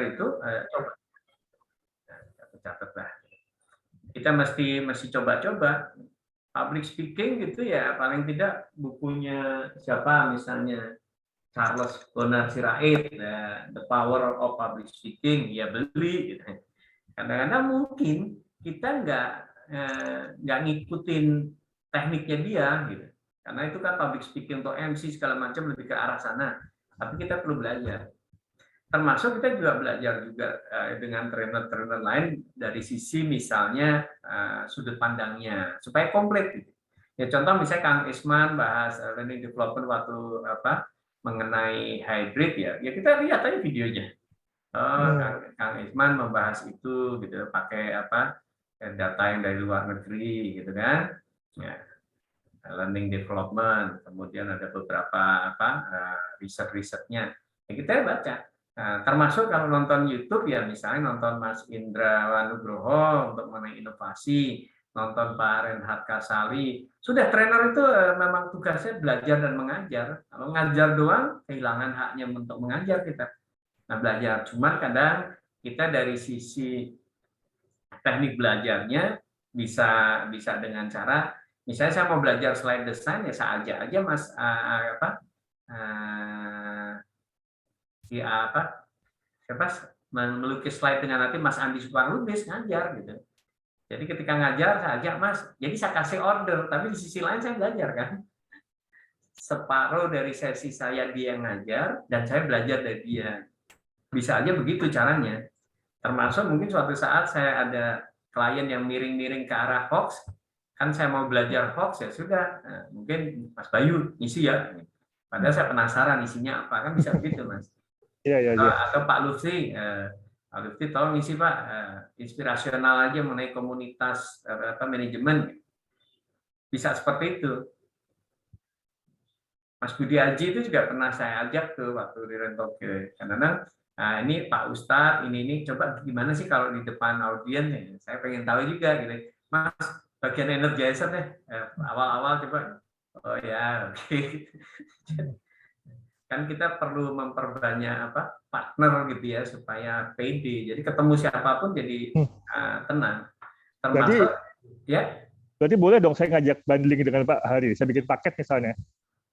itu coba catat lah. Kita mesti coba-coba public speaking gitu ya, paling tidak bukunya siapa misalnya Charles Bonar Sirait, The Power of Public Speaking, ya beli gitu. Kadang-kadang mungkin kita nggak ngikutin tekniknya dia gitu, karena itu kan public speaking untuk MC segala macam lebih ke arah sana, tapi kita perlu belajar. Termasuk kita juga belajar juga dengan trainer-trainer lain dari sisi misalnya sudut pandangnya supaya komplit gitu. Ya contoh misalnya Kang Isman bahas learning development waktu mengenai hybrid ya kita lihat aja videonya. Kang Isman membahas itu gitu pakai data yang dari luar negeri gitu kan. Ya, learning development, kemudian ada beberapa riset-risetnya. Ya, kita baca. Nah, termasuk kalau nonton YouTube ya misalnya nonton Mas Indra Wanugroho untuk mengenai inovasi, nonton Pak Reinhard Kasali. Sudah trainer itu memang tugasnya belajar dan mengajar. Kalau ngajar doang kehilangan haknya untuk mengajar kita. Nah, belajar. Cuman kadang kita dari sisi teknik belajarnya bisa dengan cara misalnya saya mau belajar slide design ya saya ajak aja Mas siapa melukis slide dengan nanti Mas Andi Supanglubis ngajar gitu. Jadi ketika ngajar saya ajak Mas, jadi saya kasih order, tapi di sisi lain saya belajar kan. Separuh dari sesi saya dia ngajar dan saya belajar dari dia. Bisa aja begitu caranya. Termasuk mungkin suatu saat saya ada klien yang miring-miring ke arah hoax, kan saya mau belajar hoax ya sudah, mungkin Mas Bayu isi ya. Padahal saya penasaran isinya apa, kan bisa begitu Mas. Iya. Atau Pak Lutfi, Pak Lutfi tolong isi Pak, inspirasional aja mengenai komunitas manajemen. Bisa seperti itu. Mas Budi Haji itu juga pernah saya ajak tuh waktu di Rentoke. Karena ini Pak Ustadz, ini coba gimana sih kalau di depan audiens ya? Saya pengen tahu juga gitu. Mas, bagian energizer deh. Awal-awal coba. Oh ya, oke. Kan kita perlu memperbanyak partner gitu ya supaya pede. Jadi ketemu siapapun jadi tenang. Termasuk Berarti boleh dong saya ngajak bundling dengan Pak Hari. Saya bikin paket misalnya.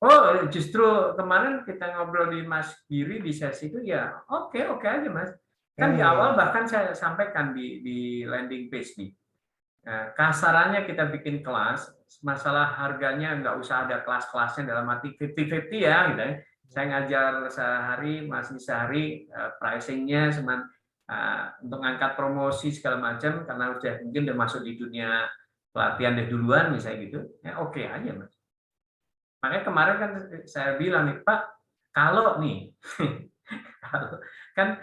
Oh, justru kemarin kita ngobrol di Mas Giri di sesi itu ya oke aja Mas. Kan di awal bahkan saya sampaikan di landing page nih. Kasarannya kita bikin kelas, masalah harganya nggak usah ada kelas-kelasnya dalam arti 50-50 ya gitu ya. Saya ngajar sehari, masih sehari, pricing-nya cuma untuk ngangkat promosi segala macam karena mungkin udah masuk di dunia pelatihan deh duluan misalnya gitu. Ya oke aja Mas. Makanya kemarin kan saya bilang nih Pak, kalau nih kan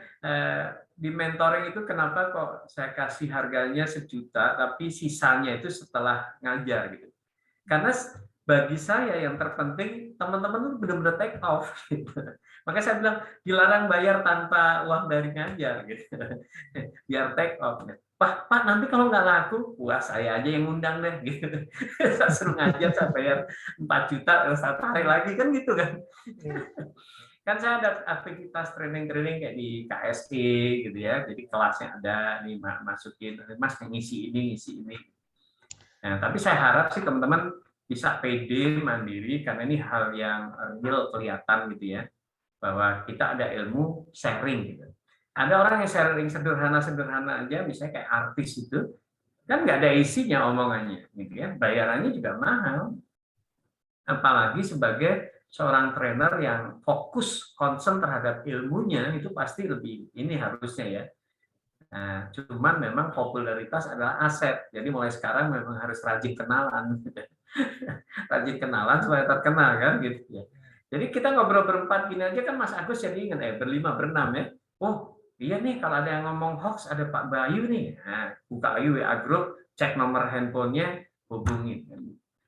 di mentoring itu kenapa kok saya kasih harganya 1 juta tapi sisanya itu setelah ngajar gitu. Karena bagi saya yang terpenting teman-teman itu benar-benar take off gitu. Makanya saya bilang dilarang bayar tanpa uang dari ngajar gitu. Biar take off. Pak, nanti kalau nggak laku, wah saya aja yang ngundang deh gitu. Saya suruh ngajar saya bayar 4 juta saya tarik lagi kan gitu kan. Kan saya ada aktivitas training kayak di KSI gitu ya. Jadi kelasnya ada nih masukin Mas ngisi ini. Nah, tapi saya harap sih teman-teman bisa pede mandiri karena ini hal yang real kelihatan gitu ya. Bahwa kita ada ilmu sharing gitu. Ada orang yang sharing sederhana aja, misalnya kayak artis itu, kan nggak ada isinya omongannya, gitu ya. Bayarannya juga mahal. Apalagi sebagai seorang trainer yang fokus, concern terhadap ilmunya, itu pasti lebih ini harusnya ya. Nah, cuman memang popularitas adalah aset. Jadi mulai sekarang memang harus rajin kenalan. Rajin kenalan supaya terkenal kan gitu ya. Jadi kita ngobrol berempat gini aja kan Mas Agus jadi ingat berlima, berenam ya. Oh, iya nih kalau ada yang ngomong hoax ada Pak Bayu nih. Nah, buka lagi WA group, cek nomor handphonenya, hubungi.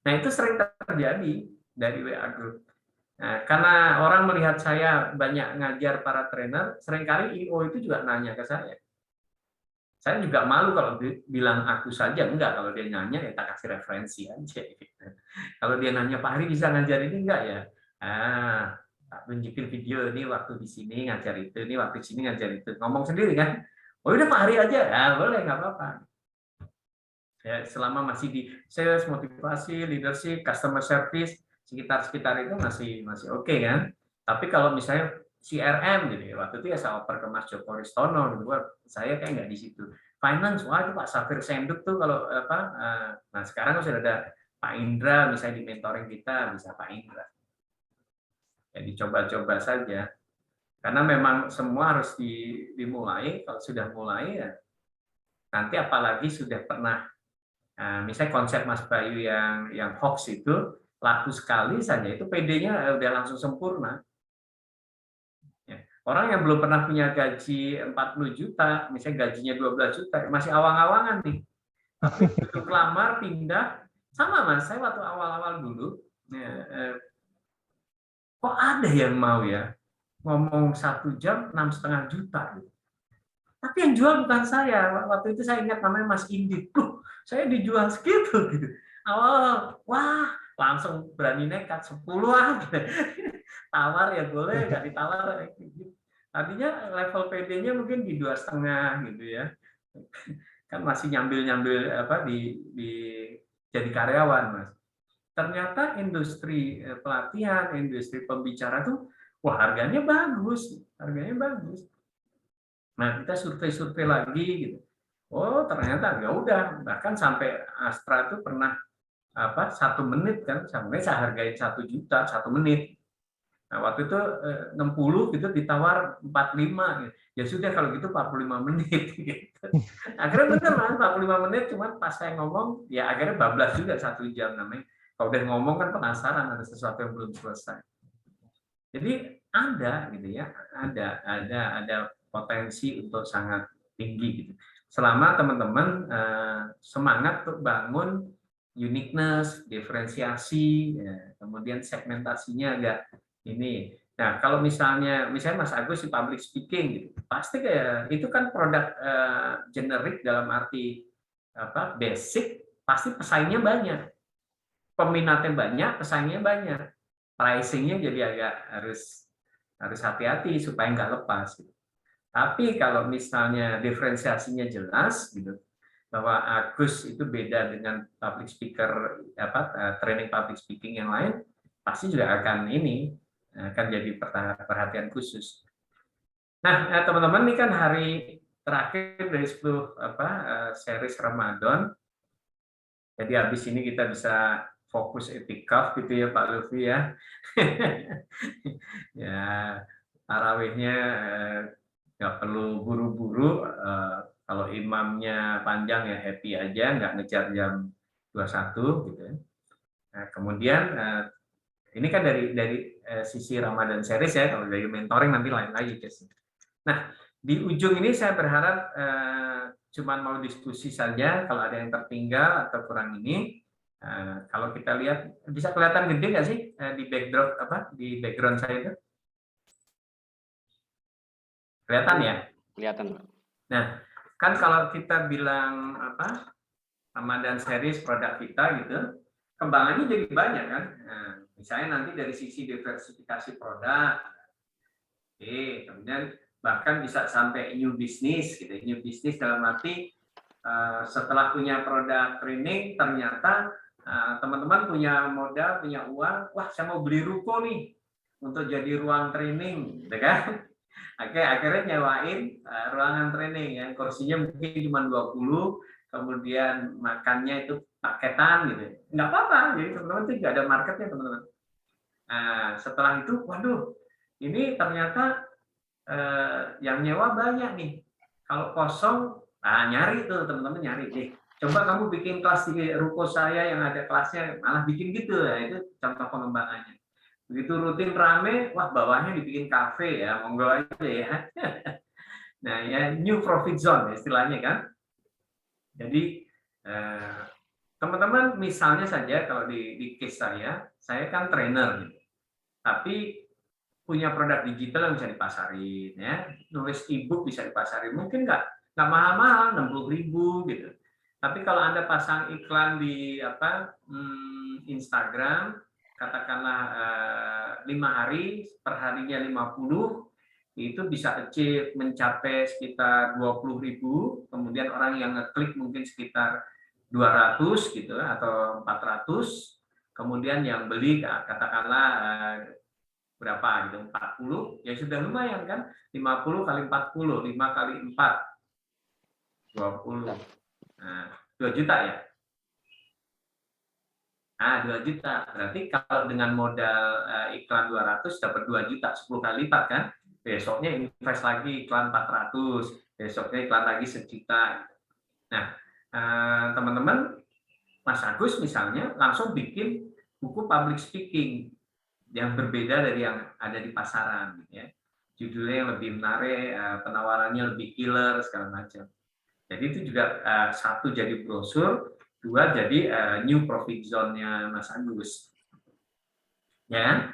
Nah, itu sering terjadi dari WA group. Nah, karena orang melihat saya banyak ngajar para trainer, seringkali IO itu juga nanya ke saya. Saya juga malu kalau bilang aku saja, enggak. Kalau dia nanya, ya tak kasih referensi aja. Gitu. Kalau dia nanya, Pak Hari bisa ngajar ini enggak ya? tak tunjukin video ini waktu di sini ngajar itu, ini waktu di sini ngajar itu, ngomong sendiri kan. Oh udah Pak Hari aja, ya boleh nggak apa-apa. Ya, selama masih di sales, motivasi, leadership, customer service, sekitar itu masih oke kan. Tapi kalau misalnya CRM gitu ya, waktu itu ya saya oper ke Mas Joko Ristono gitu, saya kayak nggak di situ. Finance, wah itu Pak Safir Senduk tuh kalau apa, nah sekarang sudah ada Pak Indra misalnya di mentoring kita, bisa Pak Indra. Ya dicoba-coba saja. Karena memang semua harus dimulai, kalau sudah mulai ya nanti apalagi sudah pernah. Nah, misalnya konsep Mas Bayu yang hoax itu laku sekali saja, itu PD-nya udah langsung sempurna. Ya. Orang yang belum pernah punya gaji 40 juta, misalnya gajinya 12 juta, masih awang-awangan nih. Tapi begitu kelamar, pindah, sama Mas, saya waktu awal-awal dulu, kok ada yang mau ya, ngomong 1 jam 6,5 juta. Tapi yang jual bukan saya. Waktu itu saya ingat namanya Mas Indi. Saya dijual segitu. Gitu. Awal, wah, langsung berani nekat 10 aja. Tawar ya boleh, nggak ditawar. Artinya level PD-nya mungkin di 2,5 gitu ya. Kan masih nyambil apa di jadi karyawan, Mas. Ternyata industri pelatihan, industri pembicara tuh, wah harganya bagus. Nah, kita survei lagi gitu. Oh, ternyata ya udah, bahkan sampai Astra itu pernah 1 menit kan, sampai saya hargai 1 juta 1 menit. Nah, waktu itu 60 gitu ditawar 45 gitu. Ya sudah kalau gitu 45 menit gitu. Akhirnya benar Mas, 45 menit, cuman pas saya ngomong ya akhirnya bablas juga 1 jam namanya. Kalau udah ngomong kan penasaran ada sesuatu yang belum selesai. Jadi ada gitu ya, ada potensi untuk sangat tinggi gitu. Selama teman-teman semangat untuk bangun uniqueness, diferensiasi, ya, kemudian segmentasinya agak ini. Nah, kalau misalnya Mas Agus di public speaking gitu, pasti kayak itu kan produk generik dalam arti apa basic, pasti pesaingnya banyak, peminatnya banyak, pesaingnya banyak, pricingnya jadi agak harus hati-hati supaya nggak lepas. Tapi kalau misalnya diferensiasinya jelas, gitu, bahwa Agus itu beda dengan public speaker training public speaking yang lain, pasti juga akan jadi perhatian khusus. Nah, teman-teman ini kan hari terakhir dari 10 series Ramadan. Jadi habis ini kita bisa fokus etikaf gitu ya Pak Lutfi ya. Ya, tarawihnya nggak perlu buru-buru. Kalau imamnya panjang ya happy aja, nggak ngejar jam 21 gitu. Nah, kemudian ini kan dari sisi Ramadan series ya, kalau dari mentoring nanti lain lagi guys. Nah, di ujung ini saya berharap cuma mau diskusi saja. Kalau ada yang tertinggal atau kurang ini, kalau kita lihat bisa kelihatan gede nggak sih di background saya itu? Kelihatan ya? Kelihatan. Nah, kan kalau kita bilang Ramadan series produk kita gitu, kembangannya jadi banyak kan. Nah, misalnya nanti dari sisi diversifikasi produk, kemudian bahkan bisa sampai new business gitu. New business dalam arti setelah punya produk training ternyata teman-teman punya modal, punya uang, wah saya mau beli ruko nih untuk jadi ruang training, gitu kan? Akhirnya nyewain ruangan training yang kursinya mungkin cuma 20, kemudian makannya itu paketan gitu. Nggak apa-apa, jadi teman-teman itu nggak ada marketnya teman-teman. Nah, setelah itu, waduh, ini ternyata yang nyewa banyak nih. Kalau kosong, nyari tuh teman-teman nyari deh. Coba kamu bikin kelas di ruko saya yang ada kelasnya, malah bikin gitu ya. Itu contoh pengembangannya. Begitu rutin rame, wah bawahnya dibikin kafe ya, monggo aja ya. Nah ya new profit zone istilahnya kan. Jadi teman-teman misalnya saja kalau di case saya kan trainer gitu. Tapi punya produk digital yang bisa dipasarin ya, nulis ebook bisa dipasarin, mungkin nggak mahal-mahal 60.000 gitu. Tapi kalau Anda pasang iklan di Instagram, katakanlah 5 hari, perharinya 50, itu bisa achieve mencapai sekitar 20.000, kemudian orang yang ngeklik mungkin sekitar 200 gitu atau 400, kemudian yang beli katakanlah berapa gitu, 40, ya sudah lumayan kan, 50 kali 40, 5 kali 4, 20. Nah, 2 juta ya. Nah, 2 juta. Berarti kalau dengan modal iklan 200 dapat 2 juta, 10 kali lipat kan. Besoknya invest lagi iklan 400, besoknya iklan lagi 1 juta. Nah, teman-teman, Mas Agus misalnya langsung bikin buku public speaking yang berbeda dari yang ada di pasaran, gitu ya. Judulnya yang lebih menarik, penawarannya lebih killer segala macam. Jadi itu juga satu jadi brosur, dua jadi new profit zone-nya Mas Agus. Ya,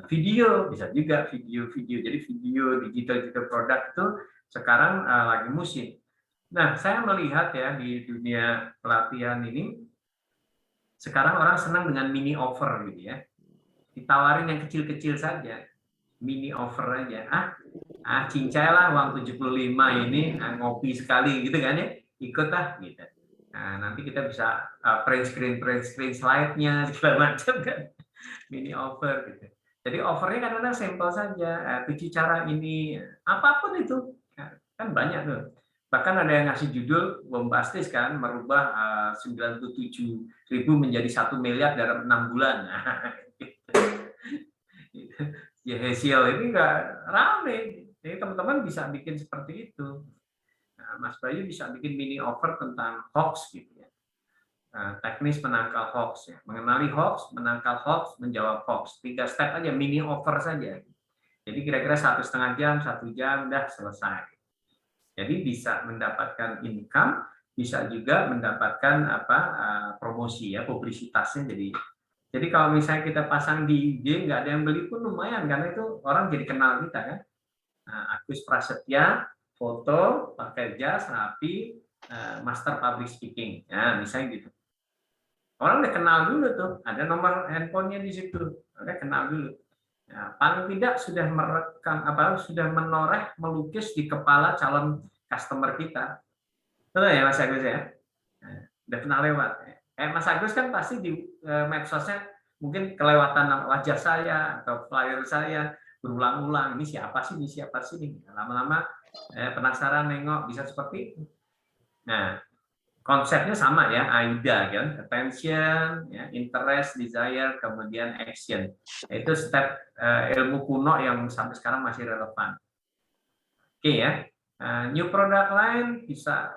video bisa juga video. Jadi video digital produk itu sekarang lagi musim. Nah, saya melihat ya di dunia pelatihan ini sekarang orang senang dengan mini offer gitu ya. Ditawarin yang kecil-kecil saja, mini offer aja. Cincai lah uang 75 ini ngopi sekali gitu kan ya, ikut lah gitu. Nah, nanti kita bisa print screen slide-nya segala macam kan, mini offer gitu. Jadi offernya kadang-kadang sampel saja, 7 cara ini, apapun itu kan banyak tuh. Bahkan ada yang ngasih judul bombastis kan, merubah 97.000 menjadi 1 miliar dalam 6 bulan. Ya hasil ini nggak rame. Jadi teman-teman bisa bikin seperti itu. Nah, Mas Bayu bisa bikin mini offer tentang hoax gitu ya. Teknis menangkal hoax ya. Mengenali hoax, menangkal hoax, menjawab hoax. 3 step aja, mini offer saja. Jadi kira-kira 1,5 jam, 1 jam, udah selesai. Jadi bisa mendapatkan income, bisa juga mendapatkan promosi ya, publisitasnya. Jadi kalau misalnya kita pasang di IG, nggak ada yang beli pun lumayan, karena itu orang jadi kenal kita kan. Agus Prasetya, foto, pakai jas, rapi, master public speaking. Ya, misalnya gitu. Orang udah kenal dulu tuh, ada nomor handphonenya di situ, udah kenal dulu. Nah, paling tidak sudah merekam sudah menoreh, melukis di kepala calon customer kita. Betul ya Mas Agus ya? Nah, udah kenal lewat. Mas Agus kan pasti di medsosnya mungkin kelewatan wajah saya atau flyer saya berulang-ulang. Ini siapa sih? Ini siapa sih? Lama-lama penasaran nengok, bisa seperti itu. Nah, konsepnya sama ya, AIDA kan, attention, ya, interest, desire, kemudian action. Itu step ilmu kuno yang sampai sekarang masih relevan. Oke ya, new product line bisa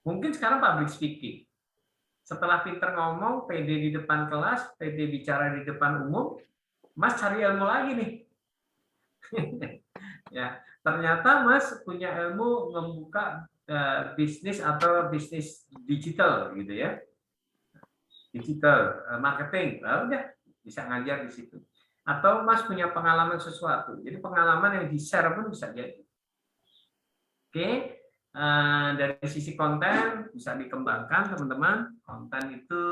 mungkin sekarang public speaking. Setelah pinter ngomong, pede di depan kelas, pede bicara di depan umum, Mas cari ilmu lagi nih. Ya, ternyata Mas punya ilmu membuka bisnis atau bisnis digital gitu ya, digital marketing, udah bisa ngajar di situ. Atau Mas punya pengalaman sesuatu, jadi pengalaman yang di-share pun bisa jadi. Oke, dari sisi konten bisa dikembangkan teman-teman. Konten itu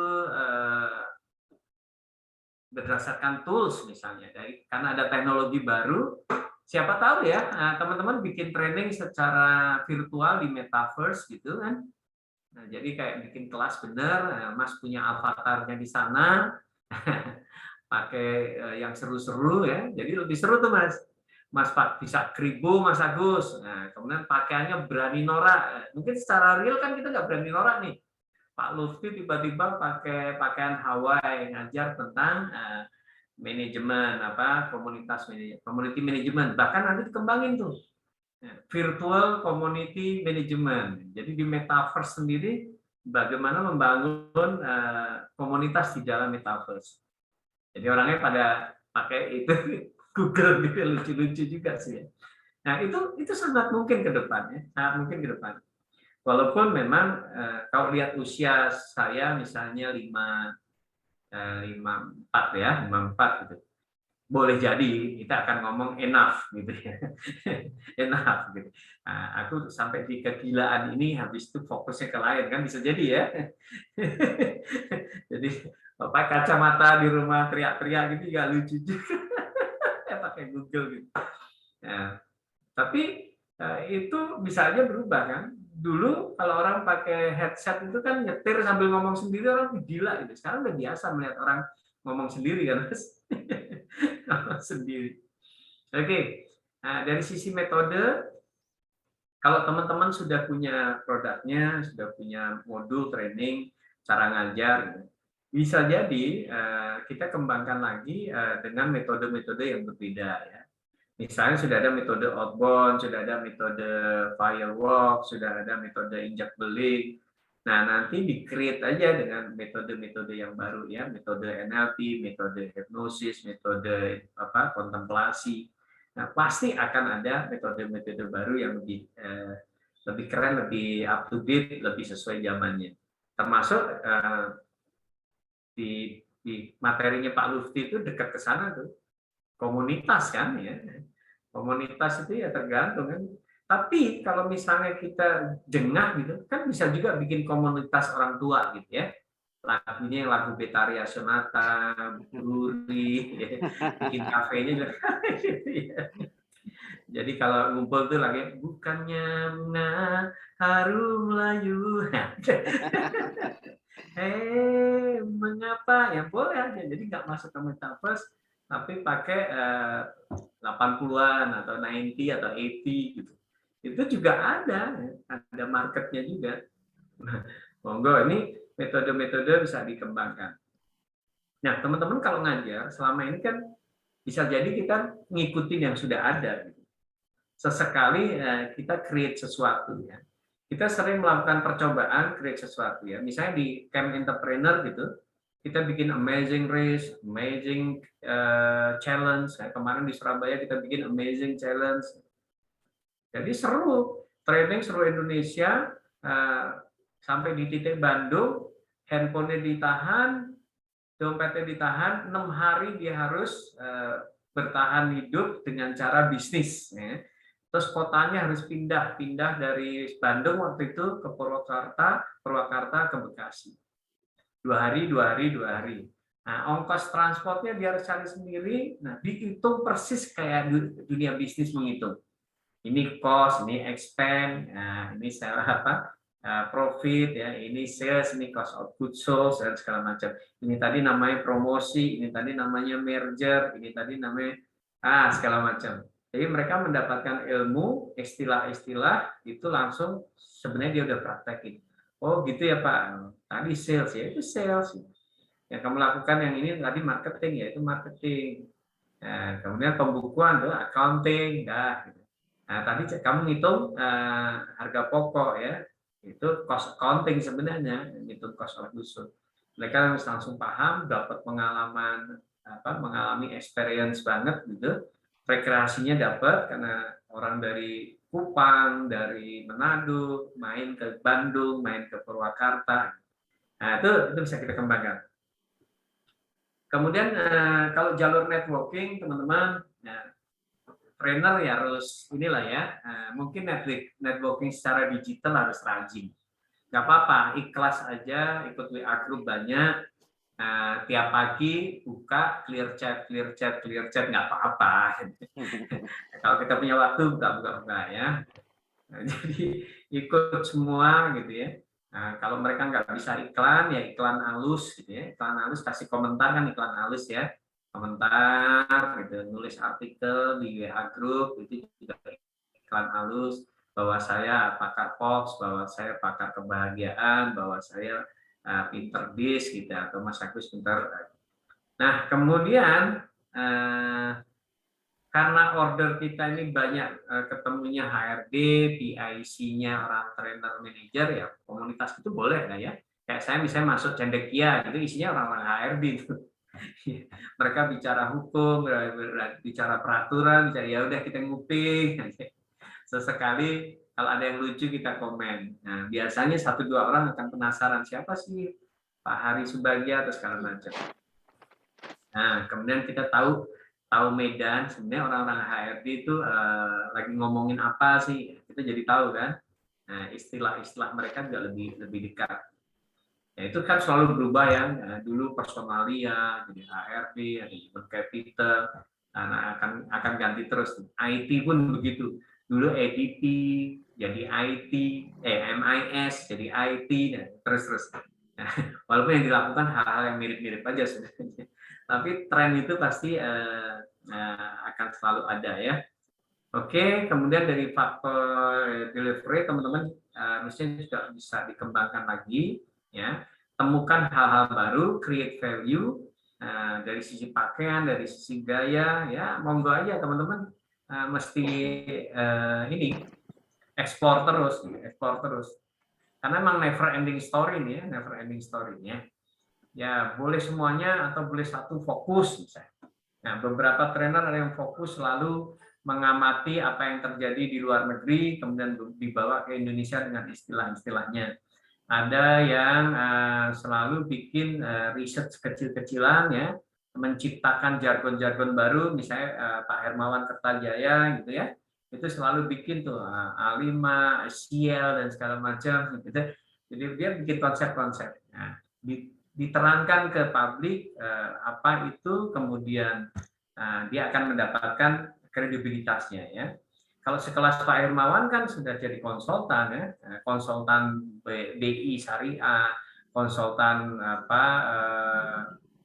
berdasarkan tools misalnya, karena ada teknologi baru. Siapa tahu ya, teman-teman bikin training secara virtual di metaverse gitu kan. Nah, jadi kayak bikin kelas bener, Mas punya avatarnya di sana, pakai yang seru-seru ya. Jadi lebih seru tuh Mas. Mas bisa kribo Mas Agus. Nah, kemudian pakaiannya berani norak. Mungkin secara real kan kita nggak berani norak nih. Pak Lutfi tiba-tiba pakai pakaian Hawaii ngajar tentang manajemen community management, bahkan nanti dikembangin tuh virtual community management. Jadi di metaverse sendiri bagaimana membangun komunitas di dalam metaverse. Jadi orangnya pada pakai itu Google gitu, lucu-lucu juga sih ya. Nah itu sangat mungkin ke depannya, sangat mungkin ke depan. Walaupun memang kalau lihat usia saya misalnya 54 gitu. boleh jadi kita akan ngomong enough gitu ya. Enough gitu. Nah, aku sampai di kegilaan ini habis itu fokusnya ke lain kan bisa jadi ya. Jadi pakai kacamata di rumah teriak-teriak gitu ya lucu juga. Pakai Google gitu. Nah, tapi itu bisa aja berubah kan. Dulu kalau orang pakai headset itu kan nyetir sambil ngomong sendiri orang gila gitu. Sekarang udah biasa melihat orang ngomong sendiri kan, Mas. Ngomong sendiri. Oke. Nah, dari sisi metode, kalau teman-teman sudah punya produknya, sudah punya modul training, cara ngajar, bisa jadi kita kembangkan lagi dengan metode-metode yang berbeda ya. Misalnya sudah ada metode outbound, sudah ada metode firewalk, sudah ada metode injak beling. Nah, nanti di-create aja dengan metode-metode yang baru ya, metode NLP, metode hipnosis, metode kontemplasi. Nah, pasti akan ada metode-metode baru yang lebih keren, lebih up to date, lebih sesuai zamannya. Termasuk di materinya Pak Lufti itu dekat ke sana tuh. Komunitas kan ya. Komunitas itu ya tergantung kan. Tapi kalau misalnya kita jengah gitu, kan bisa juga bikin komunitas orang tua gitu ya. Lagunya lagu Betaria Sonata, Buri, ya. Bikin kafenya juga gitu ya. Jadi kalau ngumpul tuh lagi bukannya bunga harum layu. Mengapa? Ya boleh aja. Jadi nggak masuk ke metaverse, tapi pakai 80-an atau 90 atau 80 gitu. Itu juga ada marketnya juga. Monggo, ini metode-metode bisa dikembangkan. Nah, teman-teman kalau ngajar, selama ini kan bisa jadi kita ngikutin yang sudah ada. Sesekali kita create sesuatu ya. Kita sering melakukan percobaan create sesuatu ya. Misalnya di Camp Entrepreneur gitu, kita bikin amazing race, amazing challenge. Kayak kemarin di Surabaya kita bikin amazing challenge. Jadi seru, training seluruh Indonesia sampai di titik Bandung, handphonenya ditahan, dompetnya ditahan, 6 hari dia harus bertahan hidup dengan cara bisnis. Ya. Terus kotanya harus pindah dari Bandung waktu itu ke Purwakarta ke Bekasi. 2 hari. Nah, ongkos transportnya dia harus cari sendiri. Nah, dihitung persis kayak dunia bisnis menghitung. Ini cost, ini expense, nah, ini profit, ya, ini sales, ini cost of goods sold, dan segala macam. Ini tadi namanya promosi, ini tadi namanya merger, ini tadi namanya segala macam. Jadi mereka mendapatkan ilmu, istilah-istilah itu langsung sebenarnya dia udah praktekin. Oh gitu ya Pak, tadi sales ya itu sales. Yang kamu lakukan yang ini tadi marketing ya itu marketing. Nah, kemudian pembukuan tuh accounting, gitu. Nah tadi kamu ngitung harga pokok ya, itu cost accounting sebenarnya, itu cost of goods sold. Mereka harus langsung paham, dapat pengalaman mengalami experience banget gitu. Rekreasinya dapat karena orang dari Kupang, dari Manado, main ke Bandung, main ke Purwakarta. Nah, itu bisa kita kembangkan. Kemudian kalau jalur networking, teman-teman, trainer ya harus inilah ya, mungkin networking secara digital harus rajin. Nggak apa-apa, ikhlas aja, ikut WA group banyak, tiap pagi buka clear chat nggak apa-apa. Kalau kita punya waktu buka ya. Nah, jadi ikut semua gitu ya. Nah, kalau mereka nggak bisa iklan ya iklan halus gitu ya. Iklan halus kasih komentar kan iklan halus ya. Komentar gitu, nulis artikel di WA group itu juga iklan halus bahwa saya pakar POX, bahwa saya pakar kebahagiaan, bahwa saya pinter bis gitu atau Mas Agus pinter. Nah, kemudian karena order kita ini banyak ketemunya HRD, PIC-nya orang trainer manager ya, komunitas itu boleh lah ya. Kayak saya misalnya masuk Cendekia itu isinya orang-orang HRD itu. Mereka bicara hukum, bicara peraturan, ya udah kita nguping. Sesekali kalau ada yang lucu kita komen. Nah, biasanya 1-2 orang akan penasaran siapa sih Pak Hari Subagia atau segala macam. Nah, kemudian kita tahu tahu medan, sebenarnya orang-orang HRD itu lagi ngomongin apa sih, kita jadi tahu kan. Nah, istilah-istilah mereka juga lebih lebih dekat. Ya, itu kan selalu berubah ya. Dulu personalia, jadi HRD, ada human capital, nah, akan ganti terus. IT pun begitu. Dulu ADP, jadi IT, MIS, jadi IT, dan terus-terus. Nah, walaupun yang dilakukan hal-hal yang mirip-mirip aja sebenarnya. Tapi tren itu pasti akan selalu ada ya. Oke, kemudian dari faktor delivery, teman-teman harusnya juga bisa dikembangkan lagi, ya. Temukan hal-hal baru, create value dari sisi pakaian, dari sisi gaya, ya. Monggo aja teman-teman mesti ini ekspor terus, ekspor terus. Karena memang never ending story nih ya, never ending story-nya. Ya, boleh semuanya atau boleh satu fokus misalnya. Nah, beberapa trainer ada yang fokus selalu mengamati apa yang terjadi di luar negeri, kemudian dibawa ke Indonesia dengan istilah-istilahnya. Ada yang selalu bikin riset kecil-kecilan ya, menciptakan jargon-jargon baru, misalnya Pak Hermawan Kertajaya gitu ya, itu selalu bikin tuh A5, SIL dan segala macam gitu. Jadi dia bikin konsep-konsep. Nah, diterangkan ke publik apa itu, kemudian dia akan mendapatkan kredibilitasnya ya. Kalau sekelas Pak Hermawan kan sudah jadi konsultan ya, konsultan BI Syariah, konsultan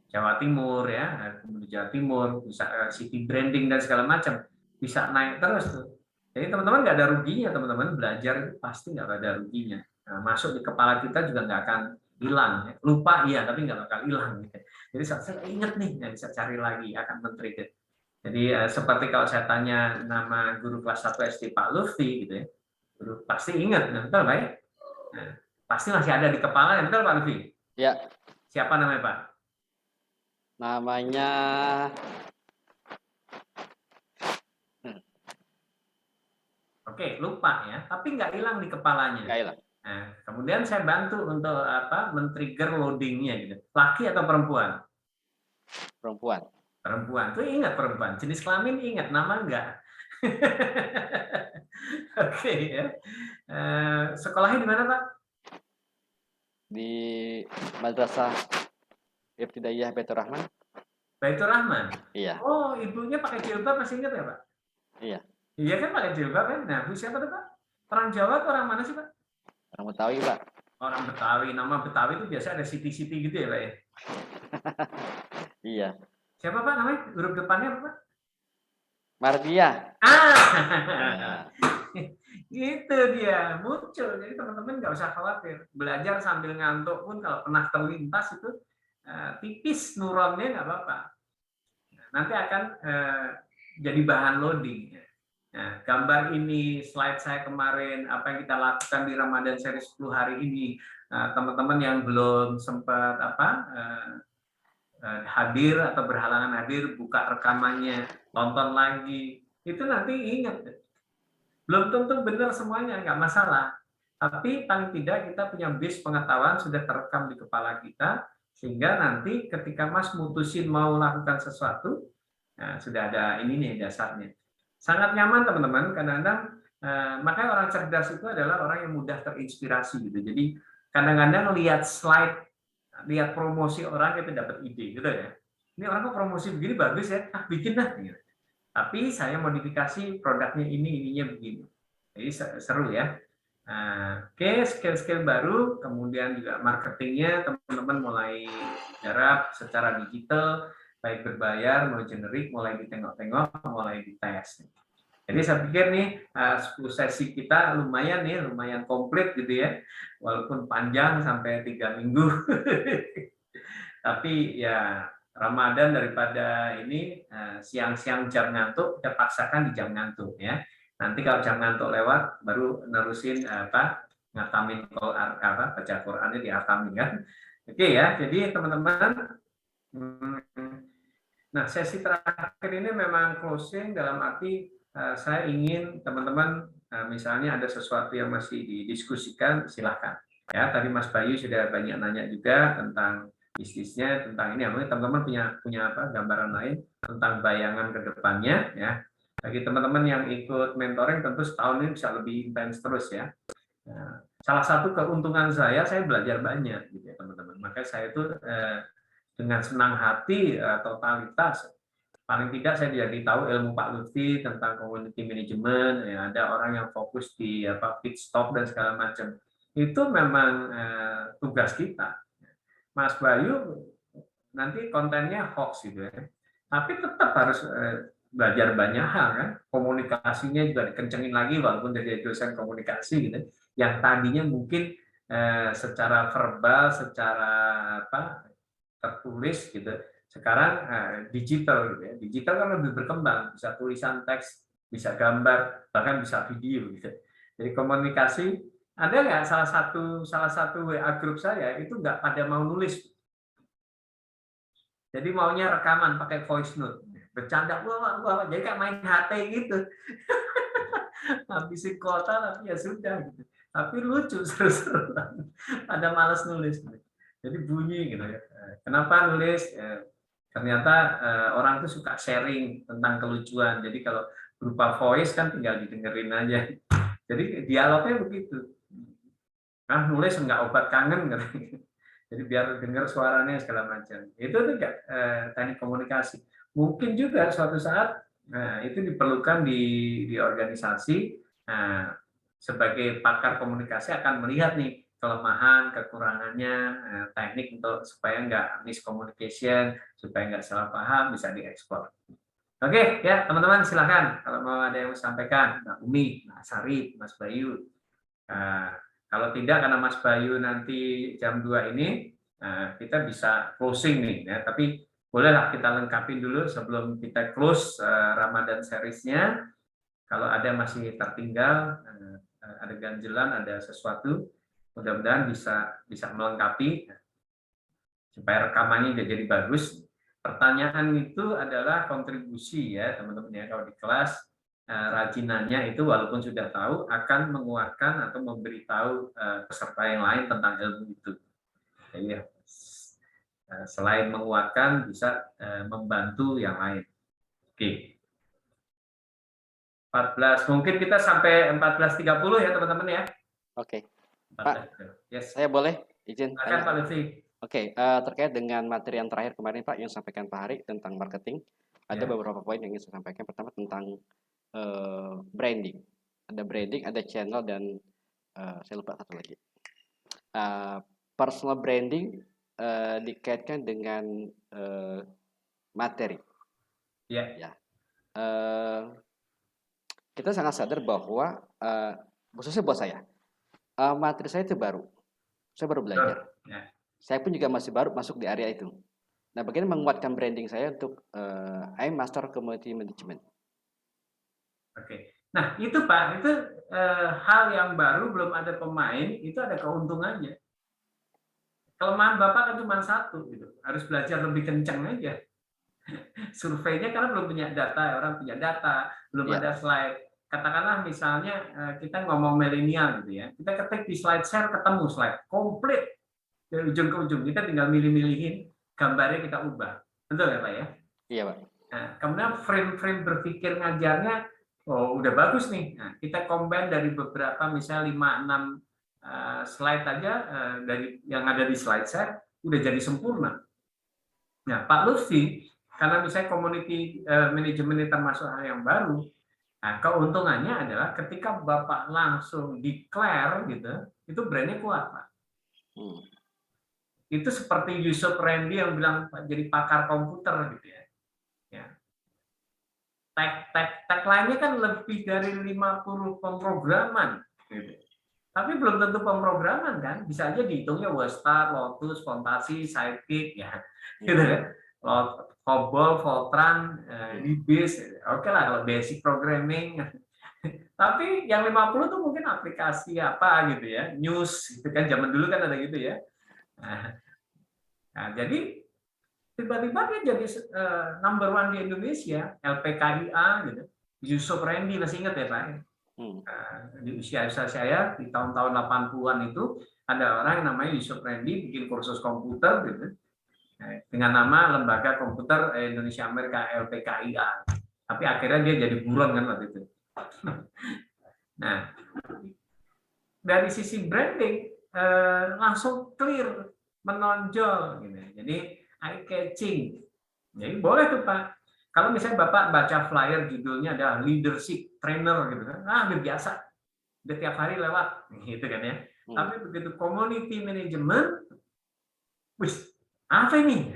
Jawa Timur ya, kemudian Jawa Timur, bisa city branding dan segala macam, bisa naik terus tuh. Jadi teman-teman nggak ada ruginya, teman-teman belajar itu pasti nggak ada ruginya. Nah, masuk di kepala kita juga nggak akan hilang. Ya. Lupa iya, tapi nggak bakal hilang. Gitu. Jadi saya ingat nih, nggak bisa cari lagi, akan men-trigger. Jadi seperti kalau saya tanya nama guru kelas 1 SD Pak Lutfi gitu ya, guru pasti ingat, betul Pak ya? Nah, pasti masih ada di kepala, betul Pak Lutfi? Ya. Siapa namanya Pak? Namanya Oke, lupa ya, tapi nggak hilang di kepalanya. nggak hilang. Nah, kemudian saya bantu untuk men-trigger loadingnya gitu. Laki atau perempuan? Perempuan. Perempuan. Tuh ingat perempuan. Jenis kelamin ingat, nama enggak? Oke ya. Sekolahnya di mana Pak? Di Madrasah Ibtidaiyah Baitur Rahman. Baitur Rahman. Iya. Oh, ibunya pakai jilbab, masih ingat ya Pak? Iya. Iya kan pakai jilbab kan? Nah, Bu siapa tuh Pak? Orang Jawa atau orang mana sih Pak? Orang Betawi, Pak. Orang Betawi. Nama Betawi itu biasa ada siti-siti gitu ya Pak ya? Iya. Siapa Pak namanya? Huruf depannya apa Pak? Mardia. Gitu dia, muncul. Jadi teman-teman nggak usah khawatir. Belajar sambil ngantuk pun kalau pernah terlintas itu tipis neuronnya nggak apa-apa. Nanti akan jadi bahan loading. Nah, gambar ini, slide saya kemarin, apa yang kita lakukan di Ramadan seri 10 hari ini, teman-teman yang belum sempat hadir atau berhalangan hadir, buka rekamannya, tonton lagi, itu nanti ingat. Belum tentu benar semuanya, nggak masalah. Tapi paling tidak kita punya base pengetahuan sudah terekam di kepala kita, sehingga nanti ketika Mas mutusin mau lakukan sesuatu, nah, sudah ada ini nih dasarnya. Sangat nyaman teman-teman, kadang-kadang makanya orang cerdas itu adalah orang yang mudah terinspirasi gitu. Jadi kadang-kadang lihat slide, lihat promosi orang itu dapat ide gitu ya. Ini orang kok promosi begini bagus ya, bikin lah. Gitu. Tapi saya modifikasi produknya ini, ininya begini. Jadi seru ya. Oke, skill-skill baru, kemudian juga marketingnya teman-teman mulai garap secara digital, baik berbayar, mau generik, mulai ditengok-tengok, mulai dites. Jadi saya pikir nih 10 sesi kita lumayan nih, lumayan komplit gitu ya, walaupun panjang sampai 3 minggu. Tapi ya Ramadan daripada ini siang-siang jam ngantuk, kita paksakan di jam ngantuk ya. Nanti kalau jam ngantuk lewat, baru nerusin ngatamin baca Qurannya diatamin kan. Oke ya, jadi teman-teman. Nah, sesi terakhir ini memang closing dalam arti saya ingin teman-teman misalnya ada sesuatu yang masih didiskusikan, silahkan. Ya, tadi Mas Bayu sudah banyak nanya juga tentang bisnisnya tentang ini. Mungkin teman-teman punya apa gambaran lain tentang bayangan ke depannya ya. Bagi teman-teman yang ikut mentoring tentu setahun ini bisa lebih intens terus ya. Nah, salah satu keuntungan saya belajar banyak gitu ya teman-teman. Makanya saya itu dengan senang hati totalitas paling tidak saya jadi tahu ilmu Pak Lutfi tentang community management ya, ada orang yang fokus di apa pit stop dan segala macam. Itu memang tugas kita. Mas Bayu nanti kontennya hoax gitu ya. Tapi tetap harus belajar banyak hal kan. Komunikasinya juga dikencengin lagi walaupun jadi dosen komunikasi gitu. Yang tadinya mungkin secara verbal, secara apa tertulis gitu. Sekarang digital gitu ya. Digital kan lebih berkembang, bisa tulisan teks, bisa gambar, bahkan bisa video gitu. Jadi komunikasi ada nggak salah satu WA grup saya itu nggak pada mau nulis. Jadi maunya rekaman pakai voice note. Bercanda, wah, jadi kayak main HT gitu. Habisin kuota tapi ya sudah gitu. Tapi lucu seru-seruan. Ada malas nulis. Jadi bunyi gitu ya. Kenapa nulis? Ternyata orang tuh suka sharing tentang kelucuan. Jadi kalau berupa voice kan tinggal didengerin aja. Jadi dialognya begitu. Nah, nulis nggak obat kangen gitu. Jadi biar dengar suaranya segala macam. Itu tuh teknik komunikasi. Mungkin juga suatu saat itu diperlukan di organisasi. Sebagai pakar komunikasi akan melihat nih kelemahan, kekurangannya, teknik untuk supaya nggak miscommunication, supaya nggak salah paham, bisa diekspor. Oke, ya teman-teman silahkan kalau mau ada yang mau sampaikan, Mbak Umi, Mbak Sari, Mas Bayu. Kalau tidak karena Mas Bayu nanti jam 2 ini kita bisa closing nih ya, tapi bolehlah kita lengkapin dulu sebelum kita close Ramadan series-nya. Kalau ada masih tertinggal, ada ganjelan, ada sesuatu, mudah-mudahan bisa melengkapi supaya rekamannya jadi bagus. Pertanyaan itu adalah kontribusi ya teman-teman ya, kalau di kelas rajinannya itu walaupun sudah tahu akan menguatkan atau memberitahu peserta yang lain tentang ilmu itu. Jadi selain menguatkan bisa membantu yang lain. Oke. 14 mungkin kita sampai 14.30 ya teman-teman ya. Oke. 14. Pak, yes. saya boleh izin Silakan Pak Lutfi. Oke, terkait dengan materi yang terakhir kemarin Pak yang sampaikan Pak Hari tentang marketing, ada beberapa poin yang ingin saya sampaikan. Pertama tentang branding. Ada branding, ada channel, dan saya lupa satu lagi. Personal branding dikaitkan dengan materi. Ya. Kita sangat sadar bahwa khususnya buat saya, materi saya itu baru. Saya baru belajar. Saya pun juga masih baru masuk di area itu. Nah, bagaimana menguatkan branding saya untuk I'm Master Community Management. Oke. Nah, itu Pak, itu hal yang baru, belum ada pemain, itu ada keuntungannya. Kelemahan Bapak kan cuma satu, gitu. Harus belajar lebih kencang aja. Surveinya karena belum punya data, orang punya data, belum ada slide. Katakanlah misalnya kita ngomong milenial gitu ya, kita ketik di slide share ketemu slide komplit dari ujung ke ujung, kita tinggal milih-milihin gambarnya kita ubah, betul ya Pak ya? Iya Pak. Nah, kemudian frame berpikir ngajarnya, oh udah bagus nih. Nah, kita combine dari beberapa misalnya 5-6 slide aja dari yang ada di slide share udah jadi sempurna. Nah Pak Lutfi, karena misalnya community management termasuk hal yang baru. Nah, keuntungannya adalah ketika Bapak langsung declare gitu, itu brandnya kuat, Pak. Itu seperti Yusuf Randy yang bilang jadi pakar komputer gitu ya. Tagline-nya kan lebih dari 50 pemrograman gitu. Tapi belum tentu pemrograman kan, bisa aja dihitungnya Westar, Lotus, Fantasi, Sidekick ya. Gitu kan. COBOL, Fortran, DBase, oke lah kalau basic programming. Tapi yang 50 tuh mungkin aplikasi apa gitu ya, news, itu kan zaman dulu kan ada gitu ya. Nah, jadi tiba-tiba dia jadi number 1 di Indonesia, LPKIA gitu. Yusuf Randy, masih ingat ya Pak? Di usia saya di tahun-tahun 80-an itu ada orang yang namanya Yusuf Randy bikin kursus komputer gitu. dengan nama Lembaga Komputer Indonesia Amerika, LPKIA. Tapi akhirnya dia jadi buron kan waktu itu. Nah, dari sisi branding langsung clear, menonjol gitu. Jadi eye catching. Jadi boleh tuh Pak. Kalau misalnya Bapak baca flyer judulnya ada leadership trainer gitu kan. Udah biasa. Udah tiap hari lewat gitu kan ya. Tapi begitu community management, wis, apa ini?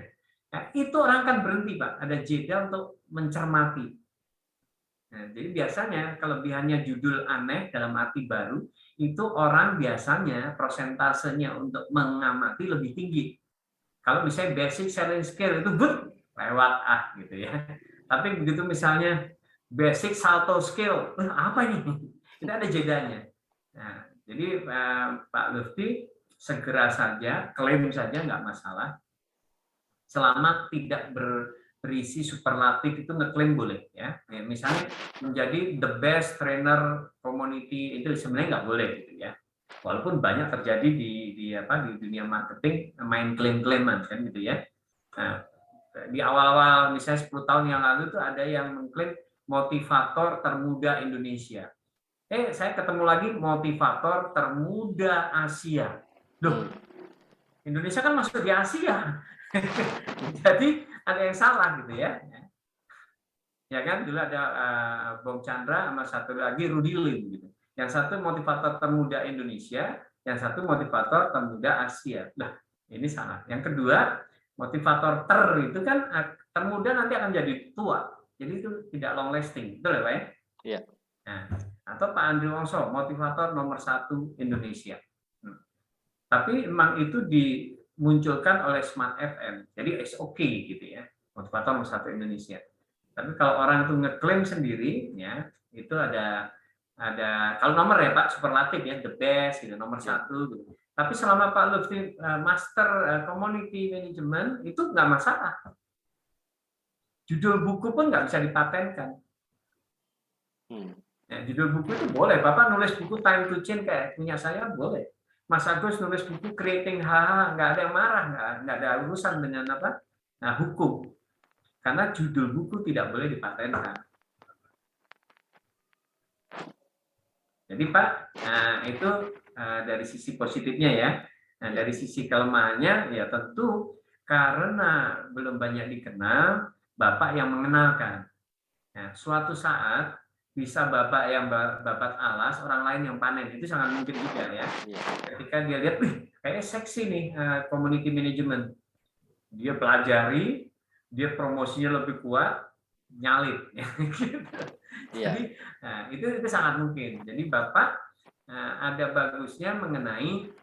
Nah, itu orang akan berhenti Pak. Ada jeda untuk mencermati. Nah, jadi biasanya kelebihannya judul aneh dalam arti baru, itu orang biasanya prosentasenya untuk mengamati lebih tinggi. Kalau misalnya basic selling skill itu lewat gitu ya. Tapi begitu misalnya basic salto skill, apa ini? Itu ada jedanya. Nah, jadi Pak Lutfi segera saja, klaim saja nggak masalah. Selama tidak berisi superlatif itu ngeklaim boleh ya. Misalnya menjadi the best trainer community itu sebenarnya nggak boleh gitu ya. Walaupun banyak terjadi di dunia marketing main klaim-klaiman kan gitu ya. Nah, di awal-awal misalnya 10 tahun yang lalu tuh ada yang mengklaim motivator termuda Indonesia. Saya ketemu lagi motivator termuda Asia. Loh, Indonesia kan masuk di Asia. Jadi ada yang salah gitu ya. Ya kan dulu ada Bong Chandra sama satu lagi Rudy Lim gitu. Yang satu motivator termuda Indonesia, yang satu motivator termuda Asia. Nah, ini salah. Yang kedua, motivator itu kan termuda nanti akan jadi tua. Jadi itu tidak long lasting. Betul ya, Pak ya? Iya. Nah, atau Pak Andri Wongso, motivator nomor 1 Indonesia. Tapi memang itu dimunculkan oleh Smart FM. Jadi it's okay gitu ya. Motivator nomor 1 Indonesia. Tapi kalau orang itu ngeklaim sendiri, ya itu ada kalau nomor ya Pak superlatif ya the best gitu nomor 1 gitu. Tapi selama Pak Lutfi master community management itu nggak masalah. Judul buku pun nggak bisa dipatenkan. Ya, judul buku itu boleh. Bapak nulis buku Time to Change kayak punya saya boleh. Mas Agus nulis buku Creating HH nggak ada yang marah, nggak ada urusan dengan apa? Nah, hukum. Karena judul buku tidak boleh dipatenkan. Jadi Pak, itu dari sisi positifnya ya. Nah, dari sisi kelemahannya ya tentu karena belum banyak dikenal, Bapak yang mengenalkan. Nah, suatu saat bisa Bapak yang babat alas, orang lain yang panen. Itu sangat mungkin juga ya. Ketika dia lihat, kayaknya seksi nih community management. Dia pelajari, dia promosinya lebih kuat, nyalip. Jadi itu sangat mungkin. Jadi Bapak ada bagusnya mengenai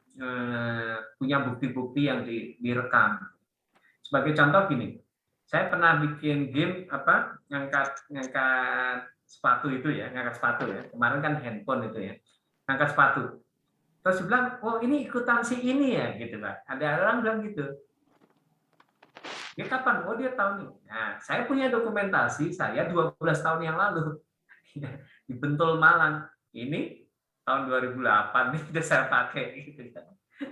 punya bukti-bukti yang direkam. Sebagai contoh gini, saya pernah bikin game ngangkat sepatu itu ya, ngangkat sepatu ya. Kemarin kan handphone itu ya, ngangkat sepatu. Terus bilang, oh ini ikutan si ini ya, gitu Pak. Ada orang bilang gitu. Dia kapan? Oh dia tahu nih. Nah, saya punya dokumentasi saya 12 tahun yang lalu di Bentul Malang. Ini tahun 2008 nih sudah saya pakai gitu ya.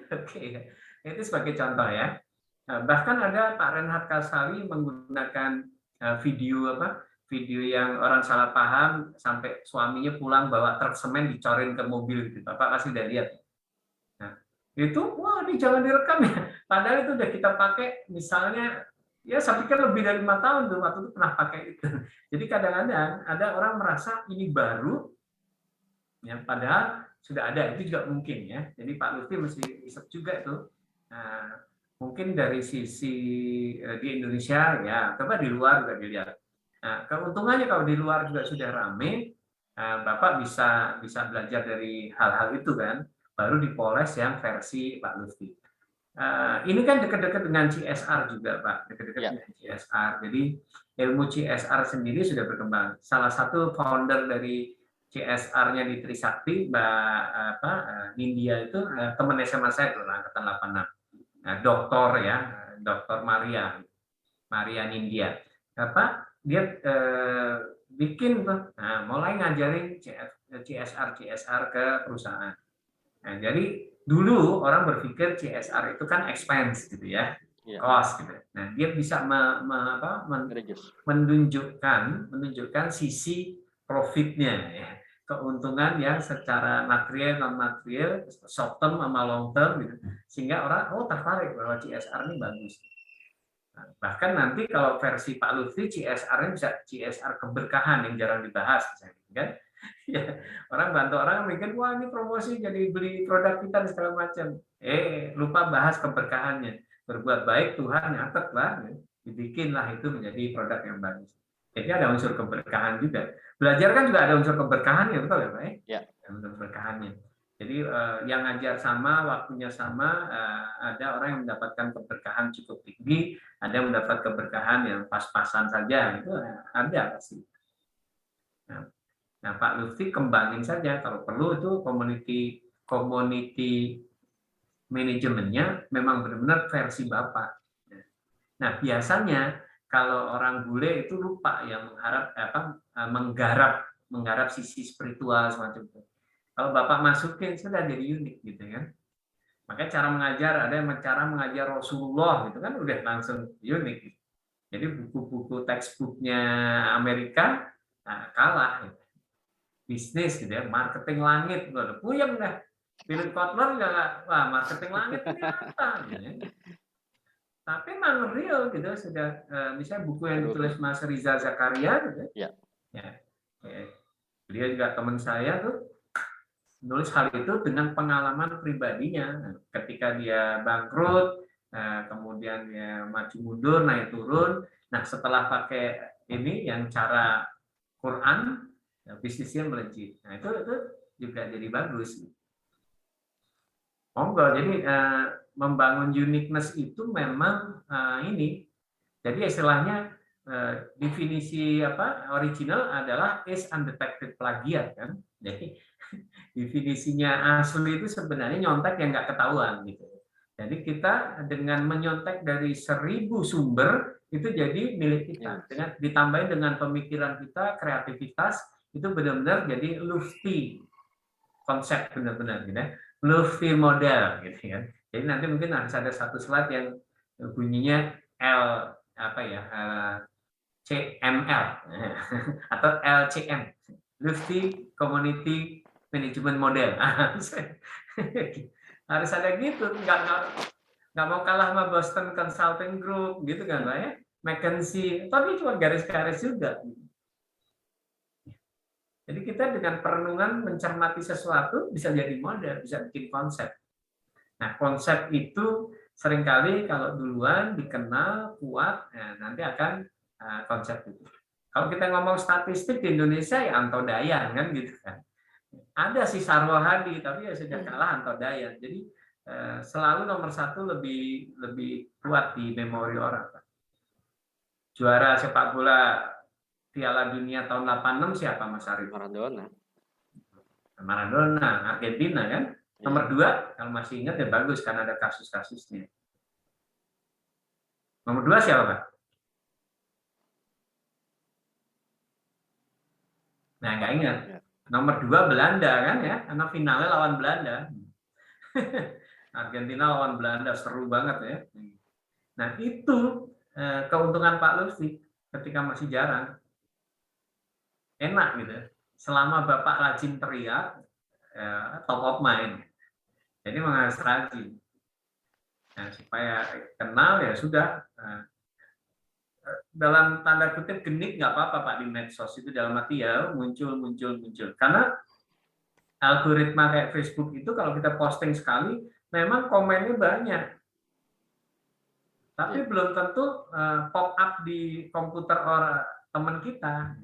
Oke. Itu sebagai contoh ya. Bahkan ada Pak Renhard Kasali menggunakan video yang orang salah paham sampai suaminya pulang bawa truk semen dicorin ke mobil gitu. Bapak pasti udah lihat. Nah, itu wah ini jangan direkam ya. Padahal itu udah kita pakai misalnya ya saya pikir lebih dari 5 tahun tuh waktu itu pernah pakai itu. Jadi kadang-kadang ada orang merasa ini baru ya padahal sudah ada, itu juga mungkin ya. Jadi Pak Lutfi mesti riset juga itu. Nah, mungkin dari sisi di Indonesia ya, coba di luar juga dilihat. Nah, keuntungannya kalau di luar juga sudah rame, Bapak bisa belajar dari hal-hal itu kan, baru dipoles yang versi Pak Lutfi. Ini kan dekat-dekat dengan CSR juga Pak, dekat-dekat dengan CSR. Jadi ilmu CSR sendiri sudah berkembang. Salah satu founder dari CSR-nya di Trisakti, Mbak Nindya itu teman SMA saya tuh, angkatan 86. Nah, Dr. Maria Nindya. Dia bikin tuh, mulai ngajarin CSR ke perusahaan. Nah, jadi dulu orang berpikir CSR itu kan expense gitu ya. cost gitu. Nah, dia bisa menunjukkan sisi profitnya, ya, keuntungan yang secara material non material, short term sama long term gitu, sehingga orang tertarik bahwa CSR ini bagus. Nah, bahkan nanti kalau versi Pak Lutfi, CSR-nya bisa CSR keberkahan yang jarang dibahas, misalnya, kan? Ya, orang bantu orang mikir, wah ini promosi jadi beli produk kita dan segala macam. Lupa bahas keberkahannya. Berbuat baik Tuhan nyatet lah, dibikinlah itu menjadi produk yang bagus. Jadi ada unsur keberkahan juga. Belajar kan juga ada unsur keberkahannya, betul ya Pak? Ya. Unsur keberkahannya. Jadi yang ngajar sama, waktunya sama, ada orang yang mendapatkan keberkahan cukup tinggi, ada yang mendapat keberkahan yang pas-pasan saja, itu ada pasti. Nah, Pak Lutfi kembangin saja, kalau perlu itu community manajemennya memang benar-benar versi Bapak. Nah, biasanya kalau orang bule itu lupa ya menggarap sisi spiritual semacam itu. Kalau Bapak masukin sudah jadi unik gitu kan. Makanya cara mengajar, ada yang cara mengajar Rasulullah gitu kan udah langsung unik. Jadi buku-buku textbooknya Amerika kalah. Gitu. Bisnis gitu ya, marketing langit, udah puyeng dah. Philip Kotler wah marketing langit ini apa? Gitu. Tapi memang real gitu, sudah misalnya buku yang ditulis Mas Riza Zakaria gitu. Ya. Beliau juga teman saya tuh nulis hal itu dengan pengalaman pribadinya. Ketika dia bangkrut, kemudian dia maju mundur, naik turun. Nah, setelah pakai ini yang cara Quran, bisnisnya melejit. Nah, itu juga jadi bagus. Jadi membangun uniqueness itu memang ini. Jadi istilahnya definisi original adalah is undetected plagiat kan. Jadi definisinya asli itu sebenarnya nyontek yang nggak ketahuan gitu. Jadi kita dengan menyontek dari 1000 sumber itu jadi milik kita. Dengan ditambahin dengan pemikiran kita, kreativitas, itu benar-benar jadi Lutfi konsep benar-benar gitu ya. Lutfi model gitu kan. Jadi nanti mungkin harus ada satu slide yang bunyinya CML atau LCM, Lutfi Community Management Model. Harus ada gitu, nggak mau kalah sama Boston Consulting Group gitu kan Pak ya, McKinsey, tapi cuma garis-garis juga. Jadi kita dengan perenungan mencermati sesuatu bisa jadi model, bisa bikin konsep. Nah, konsep itu seringkali kalau duluan dikenal kuat, nanti akan konsep itu. Kalau kita ngomong statistik di Indonesia ya Anto Dayan kan gitu kan. Ada si Sarwo Hadi, tapi ya sudah kalah Anto Dayan. Jadi selalu nomor 1 lebih kuat di memori orang. Juara sepak bola Piala Dunia tahun 86 siapa Mas Arif? Maradona, Argentina kan. Nomor 2 kalau masih ingat ya bagus karena ada kasus-kasusnya. Nomor 2 siapa Pak? Nah nggak ingat. Nomor 2 Belanda kan ya, karena finalnya lawan Belanda. Argentina lawan Belanda seru banget ya. Nah itu keuntungan Pak Lutfi ketika masih jarang. Enak gitu. Selama Bapak rajin teriak, top of mind. Jadi harus rajin. Nah, supaya kenal ya sudah. Dalam tanda kutip genit nggak apa-apa Pak di medsos itu, dalam arti ya muncul. Karena algoritma kayak Facebook itu kalau kita posting sekali, memang komennya banyak. Tapi belum tentu pop up di komputer orang teman kita.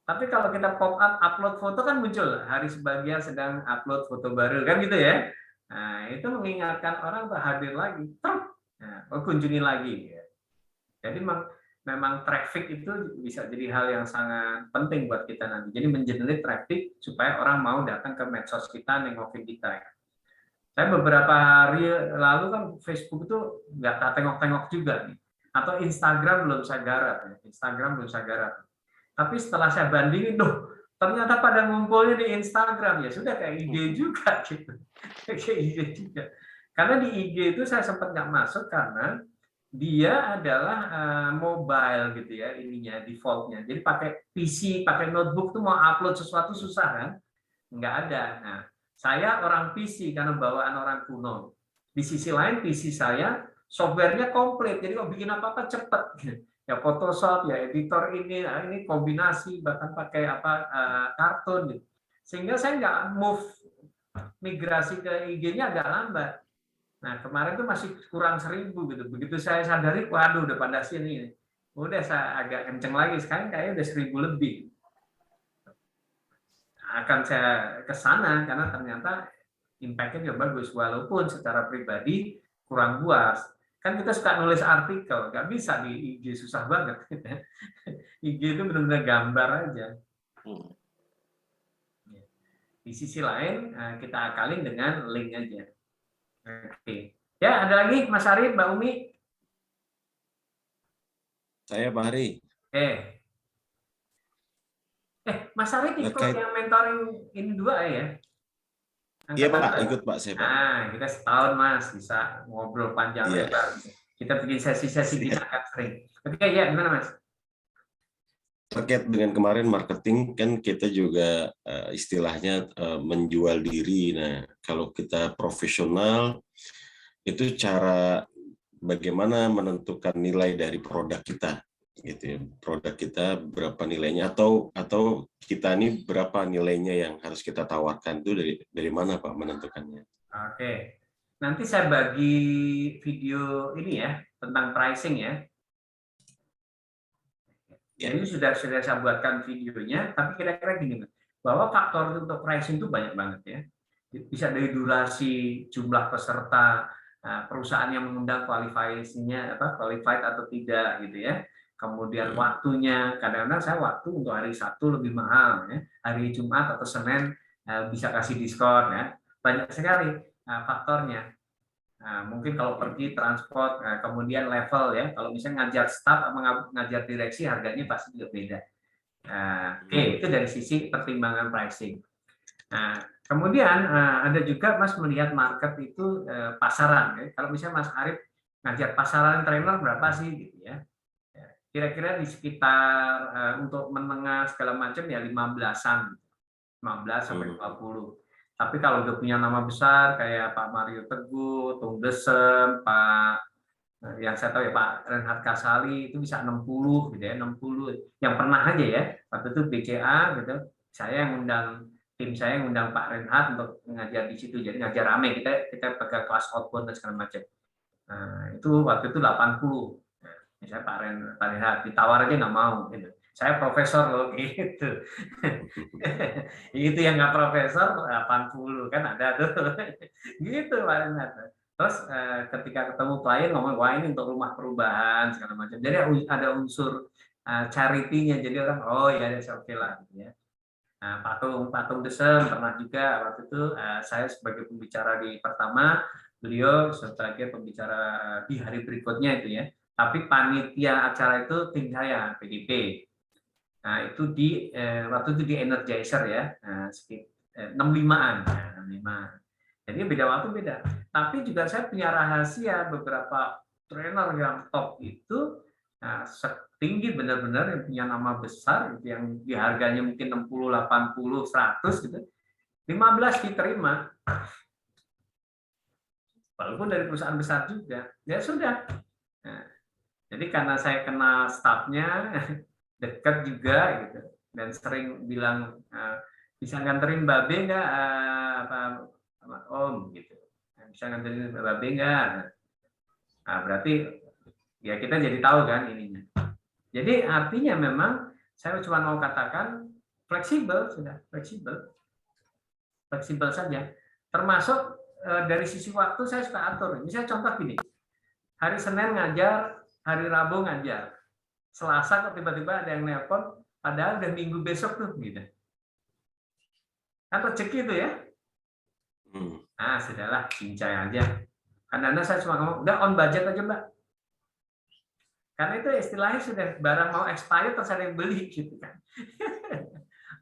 Tapi kalau kita pop up upload foto kan muncul, hari sebagian sedang upload foto baru kan gitu ya. Nah, itu mengingatkan orang untuk hadir lagi. Kunjungi lagi. Jadi memang traffic itu bisa jadi hal yang sangat penting buat kita nanti. Jadi mengenerate traffic supaya orang mau datang ke medsos kita, nengokin kita. Saya beberapa hari lalu kan Facebook itu nggak tak tengok-tengok juga nih. Atau Instagram belum saya garap. Tapi setelah saya bandingin, ternyata pada ngumpulnya di Instagram, ya sudah kayak IG juga gitu. Kayak IG juga. Karena di IG itu saya sempat nggak masuk karena dia adalah mobile gitu ya, ininya defaultnya. Jadi pakai PC, pakai notebook tuh mau upload sesuatu susah kan? Nggak ada. Nah, saya orang PC karena bawaan orang kuno. Di sisi lain PC saya softwarenya komplit, jadi kalau bikin apa-apa cepet. Ya Photoshop, ya editor ini kombinasi, bahkan pakai kartun gitu. Sehingga saya nggak move migrasi ke IG-nya agak lambat. Nah, kemarin tuh masih kurang 1.000 gitu. Begitu saya sadari, waduh udah pada sini. Udah saya agak kenceng lagi, sekarang kayaknya udah 1.000 lebih. Akan saya ke sana karena ternyata impact-nya juga bagus, walaupun secara pribadi kurang puas. Kan kita suka nulis artikel, nggak bisa di IG, susah banget. IG itu benar-benar gambar aja. Di sisi lain, kita akalin dengan link aja. Oke. Ya, ada lagi Mas Arif, Mbak Umi? Saya Pak Hari. Mas Arif ikut yang mentoring ini 2 ya? Iya Pak, ikut Pak saya Pak. Nah, kita setahun Mas bisa ngobrol panjang lebar. Kita bikin sesi-sesi kita akan sering. Oke, ya gimana Mas? Terkait dengan kemarin marketing kan kita juga istilahnya menjual diri. Nah, kalau kita profesional itu cara bagaimana menentukan nilai dari produk kita, gitu ya. Produk kita berapa nilainya atau kita ini berapa nilainya yang harus kita tawarkan, itu dari mana Pak menentukannya? Oke. Nanti saya bagi video ini ya tentang pricing ya. Jadi sudah saya buatkan videonya, tapi kira-kira gini, bahwa faktor untuk pricing itu banyak banget ya. Bisa dari durasi, jumlah peserta, perusahaan yang mengundang qualified-nya qualified atau tidak gitu ya. Kemudian waktunya, kadang-kadang saya waktu untuk hari Sabtu lebih mahal ya. Hari Jumat atau Senin bisa kasih diskon ya. Banyak sekali faktornya. Nah, mungkin kalau pergi transport, kemudian level ya. Kalau misalnya ngajar staff sama ngajar direksi harganya pasti juga beda. Oke, itu dari sisi pertimbangan pricing. Nah, kemudian ada juga Mas melihat market itu pasaran. Ya. Kalau misalnya Mas Arif ngajar pasaran trainer berapa sih gitu ya? Kira-kira di sekitar untuk menengah segala macam ya 15-an, 15 sampai 20. Tapi kalau udah punya nama besar kayak Pak Mario Teguh, Tung Desem, Pak yang saya tahu ya Pak Reinhard Kasali itu bisa 60 gitu ya, 60. Yang pernah aja ya, waktu itu BCA gitu. Saya yang undang tim saya yang undang Pak Reinhard untuk ngajar di situ. Jadi ngajar rame, kita pakai kelas outbound dan segala macam. Nah, itu waktu itu 80. Nah, misalnya Pak Reinhard ditawar aja nggak mau gitu. Saya profesor loh gitu. Itu yang nggak profesor 80 kan ada tuh. Gitu Pak Renat. Terus ketika ketemu klien ngomong wah ini untuk rumah perubahan segala macam. Jadi ada unsur charity-nya. Jadi orang oh ya oke lah gitu ya. Nah, patung Desem pernah juga waktu itu saya sebagai pembicara di pertama, beliau sebagai pembicara di hari berikutnya itu ya. Tapi panitia acara itu tim saya PDP. Nah, itu waktu itu di Energizer ya, 65-an. Nah, 65. Jadi beda waktu beda. Tapi juga saya punya rahasia beberapa trainer yang top itu setinggi benar-benar yang punya nama besar yang di harganya mungkin 60, 80, 100 gitu. 15 diterima. Walaupun dari perusahaan besar juga. Ya sudah. Nah, jadi karena saya kenal stafnya dekat juga gitu dan sering bilang bisa nganterin Babe nggak Om gitu, bisa nganterin Babe nggak, nah berarti ya kita jadi tahu kan ininya. Jadi artinya memang saya cuma mau katakan fleksibel, sudah fleksibel saja, termasuk dari sisi waktu saya suka atur. Misalnya contoh gini, hari Senin ngajar, hari Rabu ngajar, Selasa kok tiba-tiba ada yang nelpon, padahal udah minggu besok tuh, gitu. Kan rezeki itu ya. Nah, sudahlah, cincai aja. Karena saya cuma ngomong, udah on budget aja, Mbak. Karena itu istilahnya sudah barang mau expired terus ada yang beli, gitu kan.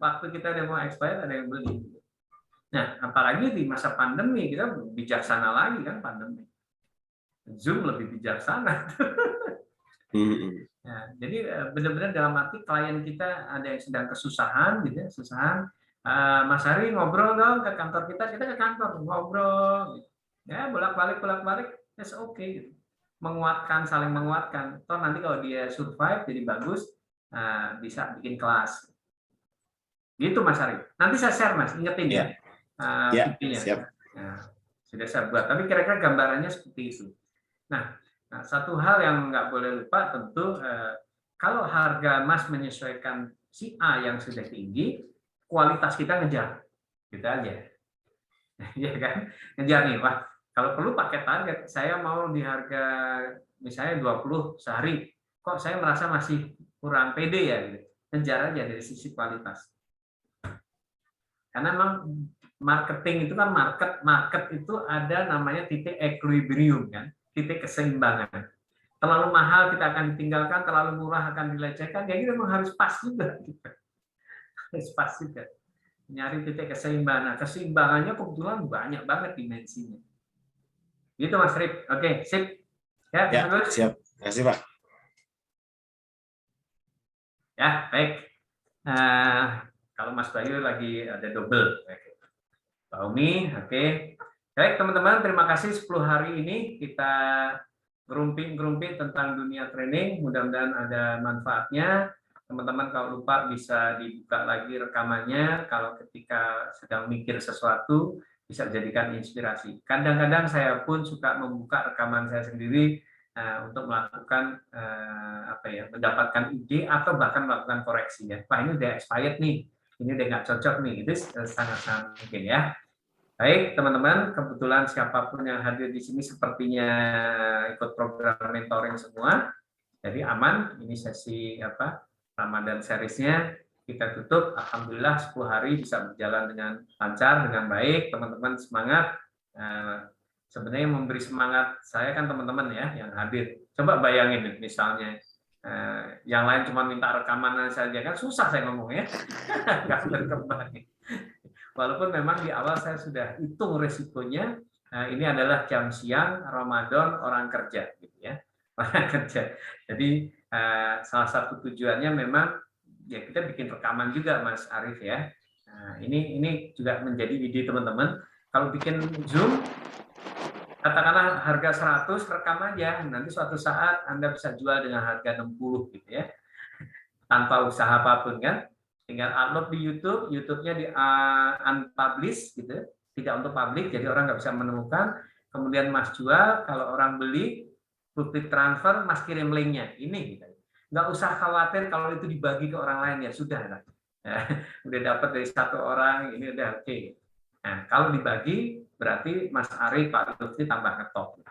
Waktu kita udah mau expired ada yang beli. Nah, apalagi di masa pandemi, kita bijaksana lagi kan pandemi. Zoom lebih bijaksana. Ya, jadi benar-benar dalam arti klien kita ada yang sedang kesusahan, gitu ya, kesusahan. Mas Hari ngobrol dong ke kantor kita ke kantor ngobrol, gitu. Ya bolak-balik, it's okay, gitu. Menguatkan, saling menguatkan. Toh nanti kalau dia survive jadi bagus, bisa bikin kelas. Gitu Mas Ari. Nanti saya share Mas, ingetin ya. Videonya. Siap. Nah, sudah saya buat. Tapi kira-kira gambarannya seperti itu. Nah, satu hal yang nggak boleh lupa tentu kalau harga emas menyesuaikan si A yang sudah tinggi, kualitas kita ngejar. Gitu aja. Ya kan? Ngejar nih, wah kalau perlu pakai target. Saya mau di harga misalnya 20 sehari. Kok saya merasa masih kurang pede ya gitu. Ngejar aja dari sisi kualitas. Karena memang marketing itu kan market itu ada namanya titik equilibrium kan, titik keseimbangan. Terlalu mahal kita akan ditinggalkan, terlalu murah akan dilecehkan. Ya gitu memang harus pas juga. Harus pas juga. Nyari titik keseimbangan. Keseimbangannya kebetulan banyak banget dimensinya. Gitu Mas Rip. Oke, sip. Ya, siap. Terima kasih Pak. Ya, baik. Kalau Mas Bayu lagi ada double. Pak Umi, oke. Baik teman-teman, terima kasih 10 hari ini kita ngerumpi tentang dunia training. Mudah-mudahan ada manfaatnya. Teman-teman kalau lupa bisa dibuka lagi rekamannya. Kalau ketika sedang mikir sesuatu, bisa jadikan inspirasi. Kadang-kadang saya pun suka membuka rekaman saya sendiri untuk melakukan mendapatkan ide atau bahkan melakukan koreksi ya. Wah ini udah expired nih, ini udah nggak cocok nih. Itu sangat-sangat mungkin ya. Baik teman-teman, kebetulan siapapun yang hadir di sini sepertinya ikut program mentoring semua, jadi aman. Ini sesi Ramadan seriesnya kita tutup. Alhamdulillah 10 hari bisa berjalan dengan lancar, dengan baik. Teman-teman semangat. Sebenarnya memberi semangat saya kan teman-teman ya yang hadir. Coba bayangin misalnya yang lain cuma minta rekaman saja kan susah saya ngomong ya. Nggak berkembang. Walaupun memang di awal saya sudah hitung resikonya, ini adalah jam siang Ramadan orang kerja, gitu ya, orang kerja. Jadi salah satu tujuannya memang ya kita bikin rekaman juga, Mas Arief ya. Ini juga menjadi ide teman-teman. Kalau bikin Zoom, katakanlah harga 100 rekam aja, nanti suatu saat Anda bisa jual dengan harga 60 gitu ya, tanpa usaha apapun kan. Tinggal upload di YouTube, YouTube-nya di unpublish gitu, tidak untuk publik, jadi orang nggak bisa menemukan. Kemudian Mas jual, kalau orang beli, public transfer, Mas kirim linknya. Ini gitu. Nggak usah khawatir kalau itu dibagi ke orang lain ya sudah lah. Udah dapat dari satu orang, ini udah oke. Nah kalau dibagi berarti Mas Ari, Pak Lutfi tambah ngetop.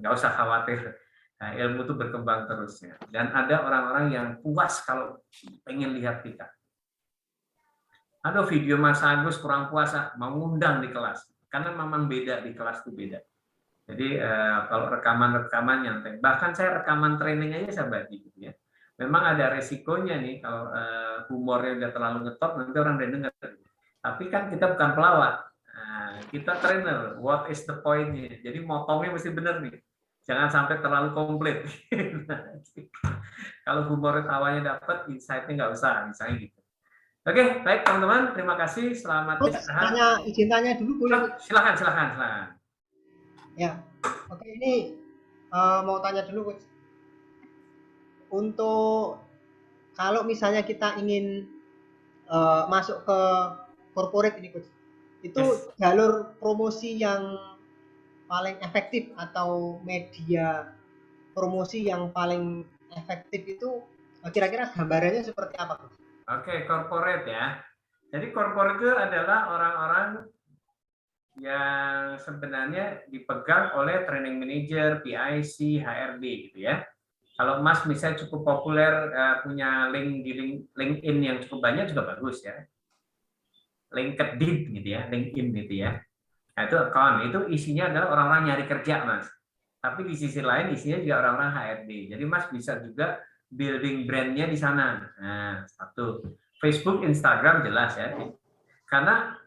Nggak usah khawatir. Nah, ilmu itu berkembang terus ya. Dan ada orang-orang yang puas kalau pengen lihat kita. Ada video Mas Agus kurang puas, mau ngundang di kelas. Karena memang beda di kelas itu beda. Jadi kalau rekaman-rekaman nyantai. Bahkan saya rekaman training aja saya bagi gitu ya. Memang ada resikonya nih kalau humornya udah terlalu ngetop nanti orang udah dengar. Tapi kan kita bukan pelawak. Kita trainer. What is the point-nya? Jadi motongnya mesti benar nih. Jangan sampai terlalu komplit. Kalau humor tawanya dapat, insight-nya nggak usah, misalnya gitu. Oke, baik teman-teman, terima kasih. Selamat istirahat. Izin tanya dulu boleh? Silakan. Ya, oke ini mau tanya dulu, Coach. Untuk kalau misalnya kita ingin masuk ke corporate ini, Coach, itu jalur promosi yang paling efektif atau media promosi yang paling efektif itu kira-kira gambarannya seperti apa, Coach? Oke, corporate ya. Jadi corporate itu adalah orang-orang yang sebenarnya dipegang oleh training manager, PIC, HRD gitu ya. Kalau Mas misalnya cukup populer, punya link di LinkedIn yang cukup banyak juga bagus ya. LinkedIn gitu ya, LinkedIn gitu ya. Nah, itu account, itu isinya adalah orang-orang nyari kerja, Mas. Tapi di sisi lain isinya juga orang-orang HRD. Jadi Mas bisa juga building brand-nya di sana. Nah, satu. Facebook, Instagram jelas ya. Karena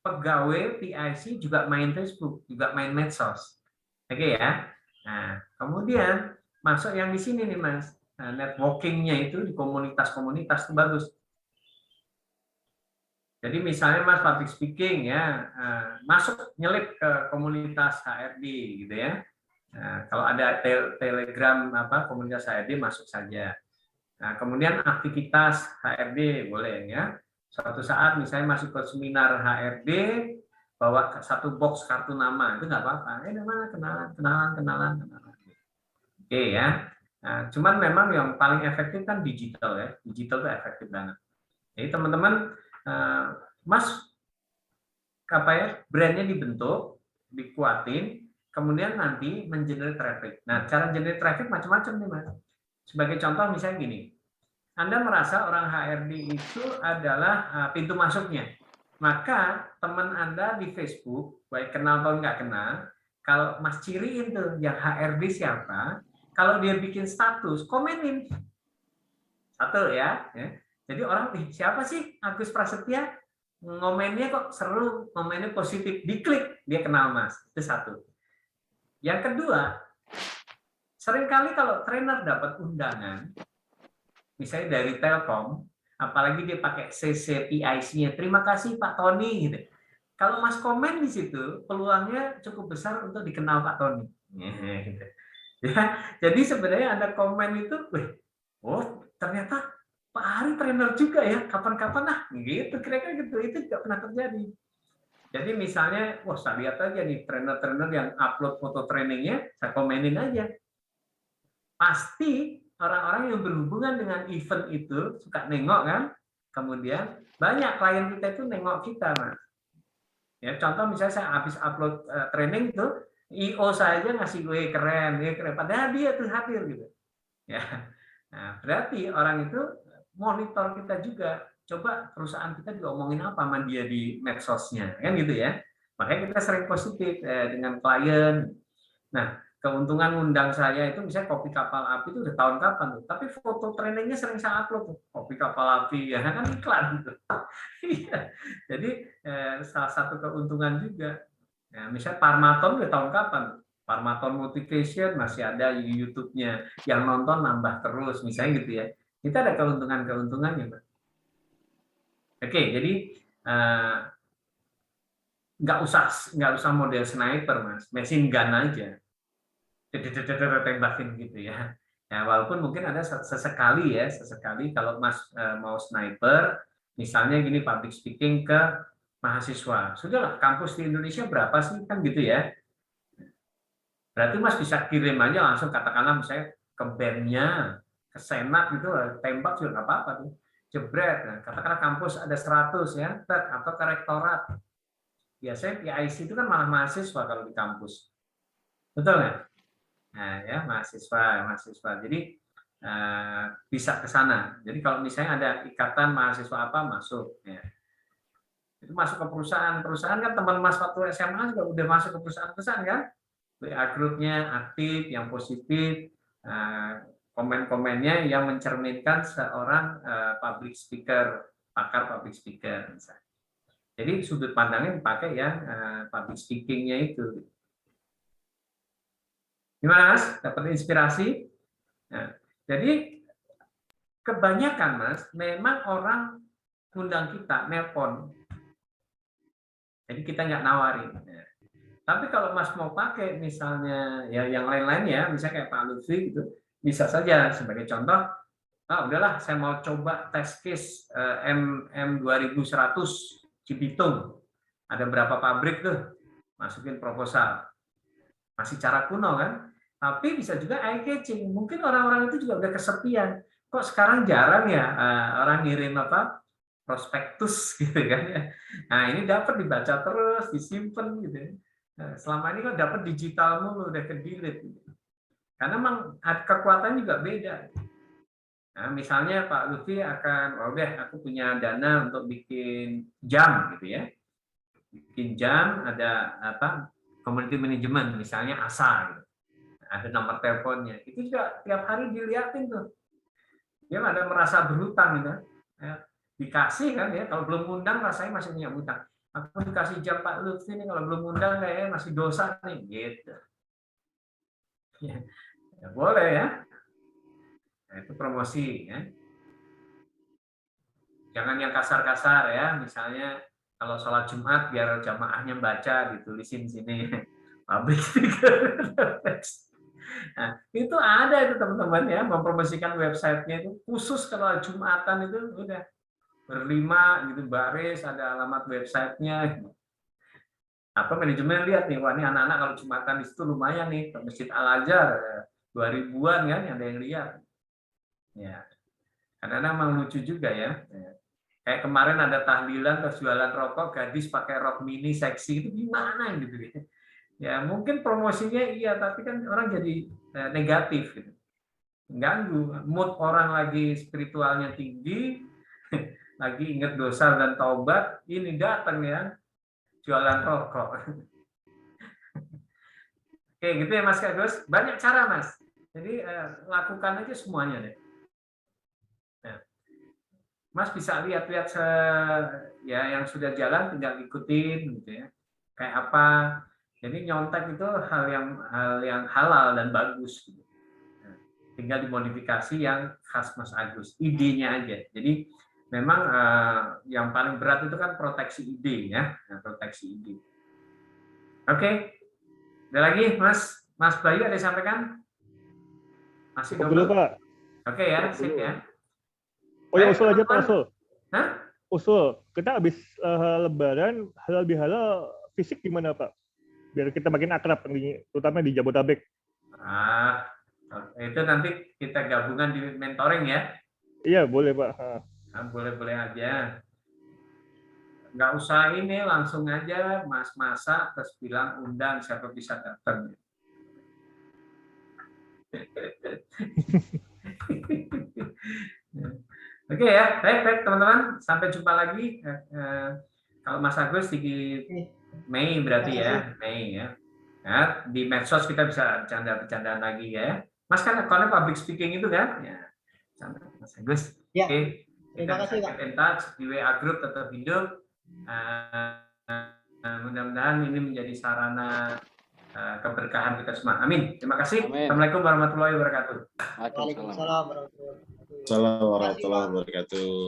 pegawai PIC juga main Facebook, juga main medsos. Oke ya. Nah, kemudian masuk yang di sini nih Mas. Nah, networkingnya itu di komunitas-komunitas itu bagus. Jadi misalnya Mas public speaking ya, masuk nyelip ke komunitas HRD gitu ya. Nah, kalau ada Telegram komunitas HRD masuk saja. Nah, kemudian aktivitas HRD boleh ya. Suatu saat misalnya masuk ke seminar HRD, bawa satu box kartu nama itu nggak apa-apa. Mana kenalan. Oke ya. Nah, cuman memang yang paling efektif kan digital ya. Digital itu efektif banget. Jadi teman-teman, Mas brandnya dibentuk, dikuatin, kemudian nanti mengenerate traffic. Nah, cara generate traffic macam-macam nih Mas. Sebagai contoh misalnya gini, Anda merasa orang HRD itu adalah pintu masuknya. Maka teman Anda di Facebook, baik kenal atau nggak kenal, kalau Mas ciriin tuh yang HRD siapa, kalau dia bikin status, komenin. Satu ya. Jadi orang, siapa sih Agus Prasetya? Ngomennya kok seru, ngomennya positif. Diklik, dia kenal Mas. Itu satu. Yang kedua, seringkali kalau trainer dapat undangan, misalnya dari Telkom, apalagi dia pakai CCPIC-nya, terima kasih Pak Tony, gitu. Kalau Mas komen di situ, peluangnya cukup besar untuk dikenal Pak Tony. Gitu. Ya, jadi sebenarnya Anda komen itu, oh ternyata Pak Ari trainer juga ya, kapan-kapan gitu, kira-kira gitu, itu tidak pernah terjadi. Jadi misalnya, saya lihat aja nih trainer-trainer yang upload foto trainingnya, saya komenin aja. Pasti orang-orang yang berhubungan dengan event itu suka nengok kan, kemudian banyak klien kita itu nengok kita, Mas. Ya, contoh misalnya saya habis upload training itu, IO saja ngasih gue keren, padahal dia tuh hadir gitu. Ya, nah, berarti orang itu monitor kita juga. Coba perusahaan kita juga omongin apa sama dia di medsosnya, kan gitu ya. Makanya kita sering positif dengan klien. Nah, keuntungan undang saya itu misalnya kopi kapal api itu udah tahun kapan tuh, tapi foto trainingnya sering saya upload tuh, kopi kapal api ya kan iklan gitu. Jadi salah satu keuntungan juga. Nah, misalnya Parmaton udah tahun kapan? Parmaton Motivation masih ada di YouTube-nya, yang nonton nambah terus, misalnya gitu ya. Kita ada keuntungan-keuntungannya, Pak. Oke, jadi nggak usah model sniper, Mas, machine gun aja, tembakin gitu ya. Ya, walaupun mungkin ada sesekali kalau Mas mau sniper, misalnya gini public speaking ke mahasiswa, sudahlah kampus di Indonesia berapa sih kan gitu ya. Berarti Mas bisa kirim aja langsung katakanlah misalnya ke BEM-nya, ke Senat gitu, tembak juga nggak apa-apa tuh. Jebret, nah, katakanlah kampus ada 100 ya, atau ke rektorat. Biasanya PIC itu kan malah mahasiswa kalau di kampus. Betul nggak? Nah, ya mahasiswa. Jadi bisa ke sana. Jadi kalau misalnya ada ikatan mahasiswa apa masuk ya. Itu masuk ke perusahaan kan teman Mas waktu SMA juga udah masuk ke perusahaan kan? WA grupnya aktif, yang positif, komen-komennya yang mencerminkan seorang public speaker, pakar public speaker. Misalnya. Jadi sudut pandangnya dipakai yang public speaking-nya itu. Gimana Mas? Dapat inspirasi? Nah, jadi kebanyakan Mas, memang orang undang kita, nelpon. Jadi kita nggak nawarin. Tapi kalau Mas mau pakai misalnya ya yang lain-lain ya, misalnya kayak Pak Lutfi gitu, bisa saja sebagai contoh, udahlah saya mau coba test case M2100 Cibitung. Ada berapa pabrik tuh? Masukin proposal. Masih cara kuno kan? Tapi bisa juga eye catching. Mungkin orang-orang itu juga udah kesepian. Kok sekarang jarang ya orang ngirim prospektus gitu kan ya. Nah, ini dapat dibaca terus, disimpan gitu ya. Selama ini kan dapat digital mulu, udah ke-delete. Karena memang kekuatan juga beda. Nah, misalnya Pak Lutfi akan, udah aku punya dana untuk bikin jam gitu ya. Bikin jam, ada community management, misalnya ASA gitu. Ada nomor teleponnya. Itu juga tiap hari dilihatin tuh. Dia ada merasa berhutang gitu. Ya, dikasih kan ya, kalau belum undang rasanya masih punya hutang. Aku dikasih jam Pak Lutfi nih, kalau belum undang kayaknya masih dosa nih gitu. Ya, boleh ya. Nah, itu promosi ya. Jangan yang kasar-kasar ya. Misalnya kalau sholat Jumat biar jamaahnya baca ditulisin sini public figure. Nah, itu ada itu teman-teman ya, mempromosikan websitenya itu khusus kalau Jumatan itu udah berlima gitu baris, ada alamat websitenya. Apa manajemen lihat nih, wah ini anak-anak kalau Jumatan di situ lumayan nih, ke Masjid Al-Azhar 2000-an kan ada yang lihat. Ya, kadang-kadang memang lucu juga ya. Kayak kemarin ada tahlilan terus jualan rokok, gadis pakai rok mini seksi itu gimana gitu ya. Ya mungkin promosinya iya, tapi kan orang jadi negatif gitu. Ganggu mood orang lagi spiritualnya tinggi, lagi ingat dosa dan taubat, ini datang ya jualan rokok. Oke gitu ya Mas Agus, banyak cara Mas. Jadi lakukan aja semuanya deh. Nah, Mas bisa lihat-lihat ya yang sudah jalan tinggal ikutin gitu ya. Kayak apa? Jadi nyontek itu hal yang halal dan bagus. Gitu. Nah, tinggal dimodifikasi yang khas Mas Agus, idenya aja. Jadi memang yang paling berat itu kan proteksi ide ya, proteksi ide. Oke, ada lagi Mas Bayu ada yang sampaikan? Masih Dulu Pak. Oke ya, sip ya. Oh ya usul aja Pak, usul. Hah? Usul, kita habis Lebaran halal bihalal fisik gimana Pak? Biar kita makin akrab, terutama di Jabodetabek. Itu nanti kita gabungan di mentoring ya? Iya boleh Pak. Boleh-boleh aja. Nggak usah ini, langsung aja Mas masak terus bilang undang siapa bisa datang. Oke ya, baik teman-teman, sampai jumpa lagi. Kalau Mas Agus di Mei berarti ya, Mei ya. Nah, di medsos kita bisa bercanda-bercandaan lagi ya. Mas kan akunnya public speaking itu kan? Ya, Mas Agus. Ya. Oke, Terima kasih Pak. In touch di WA Group tetap hidup. Mudah-mudahan ini menjadi sarana keberkahan kita semua. Amin. Terima kasih. Amin. Assalamualaikum warahmatullahi wabarakatuh. Waalaikumsalam warahmatullahi wabarakatuh. Assalamualaikum warahmatullahi wabarakatuh.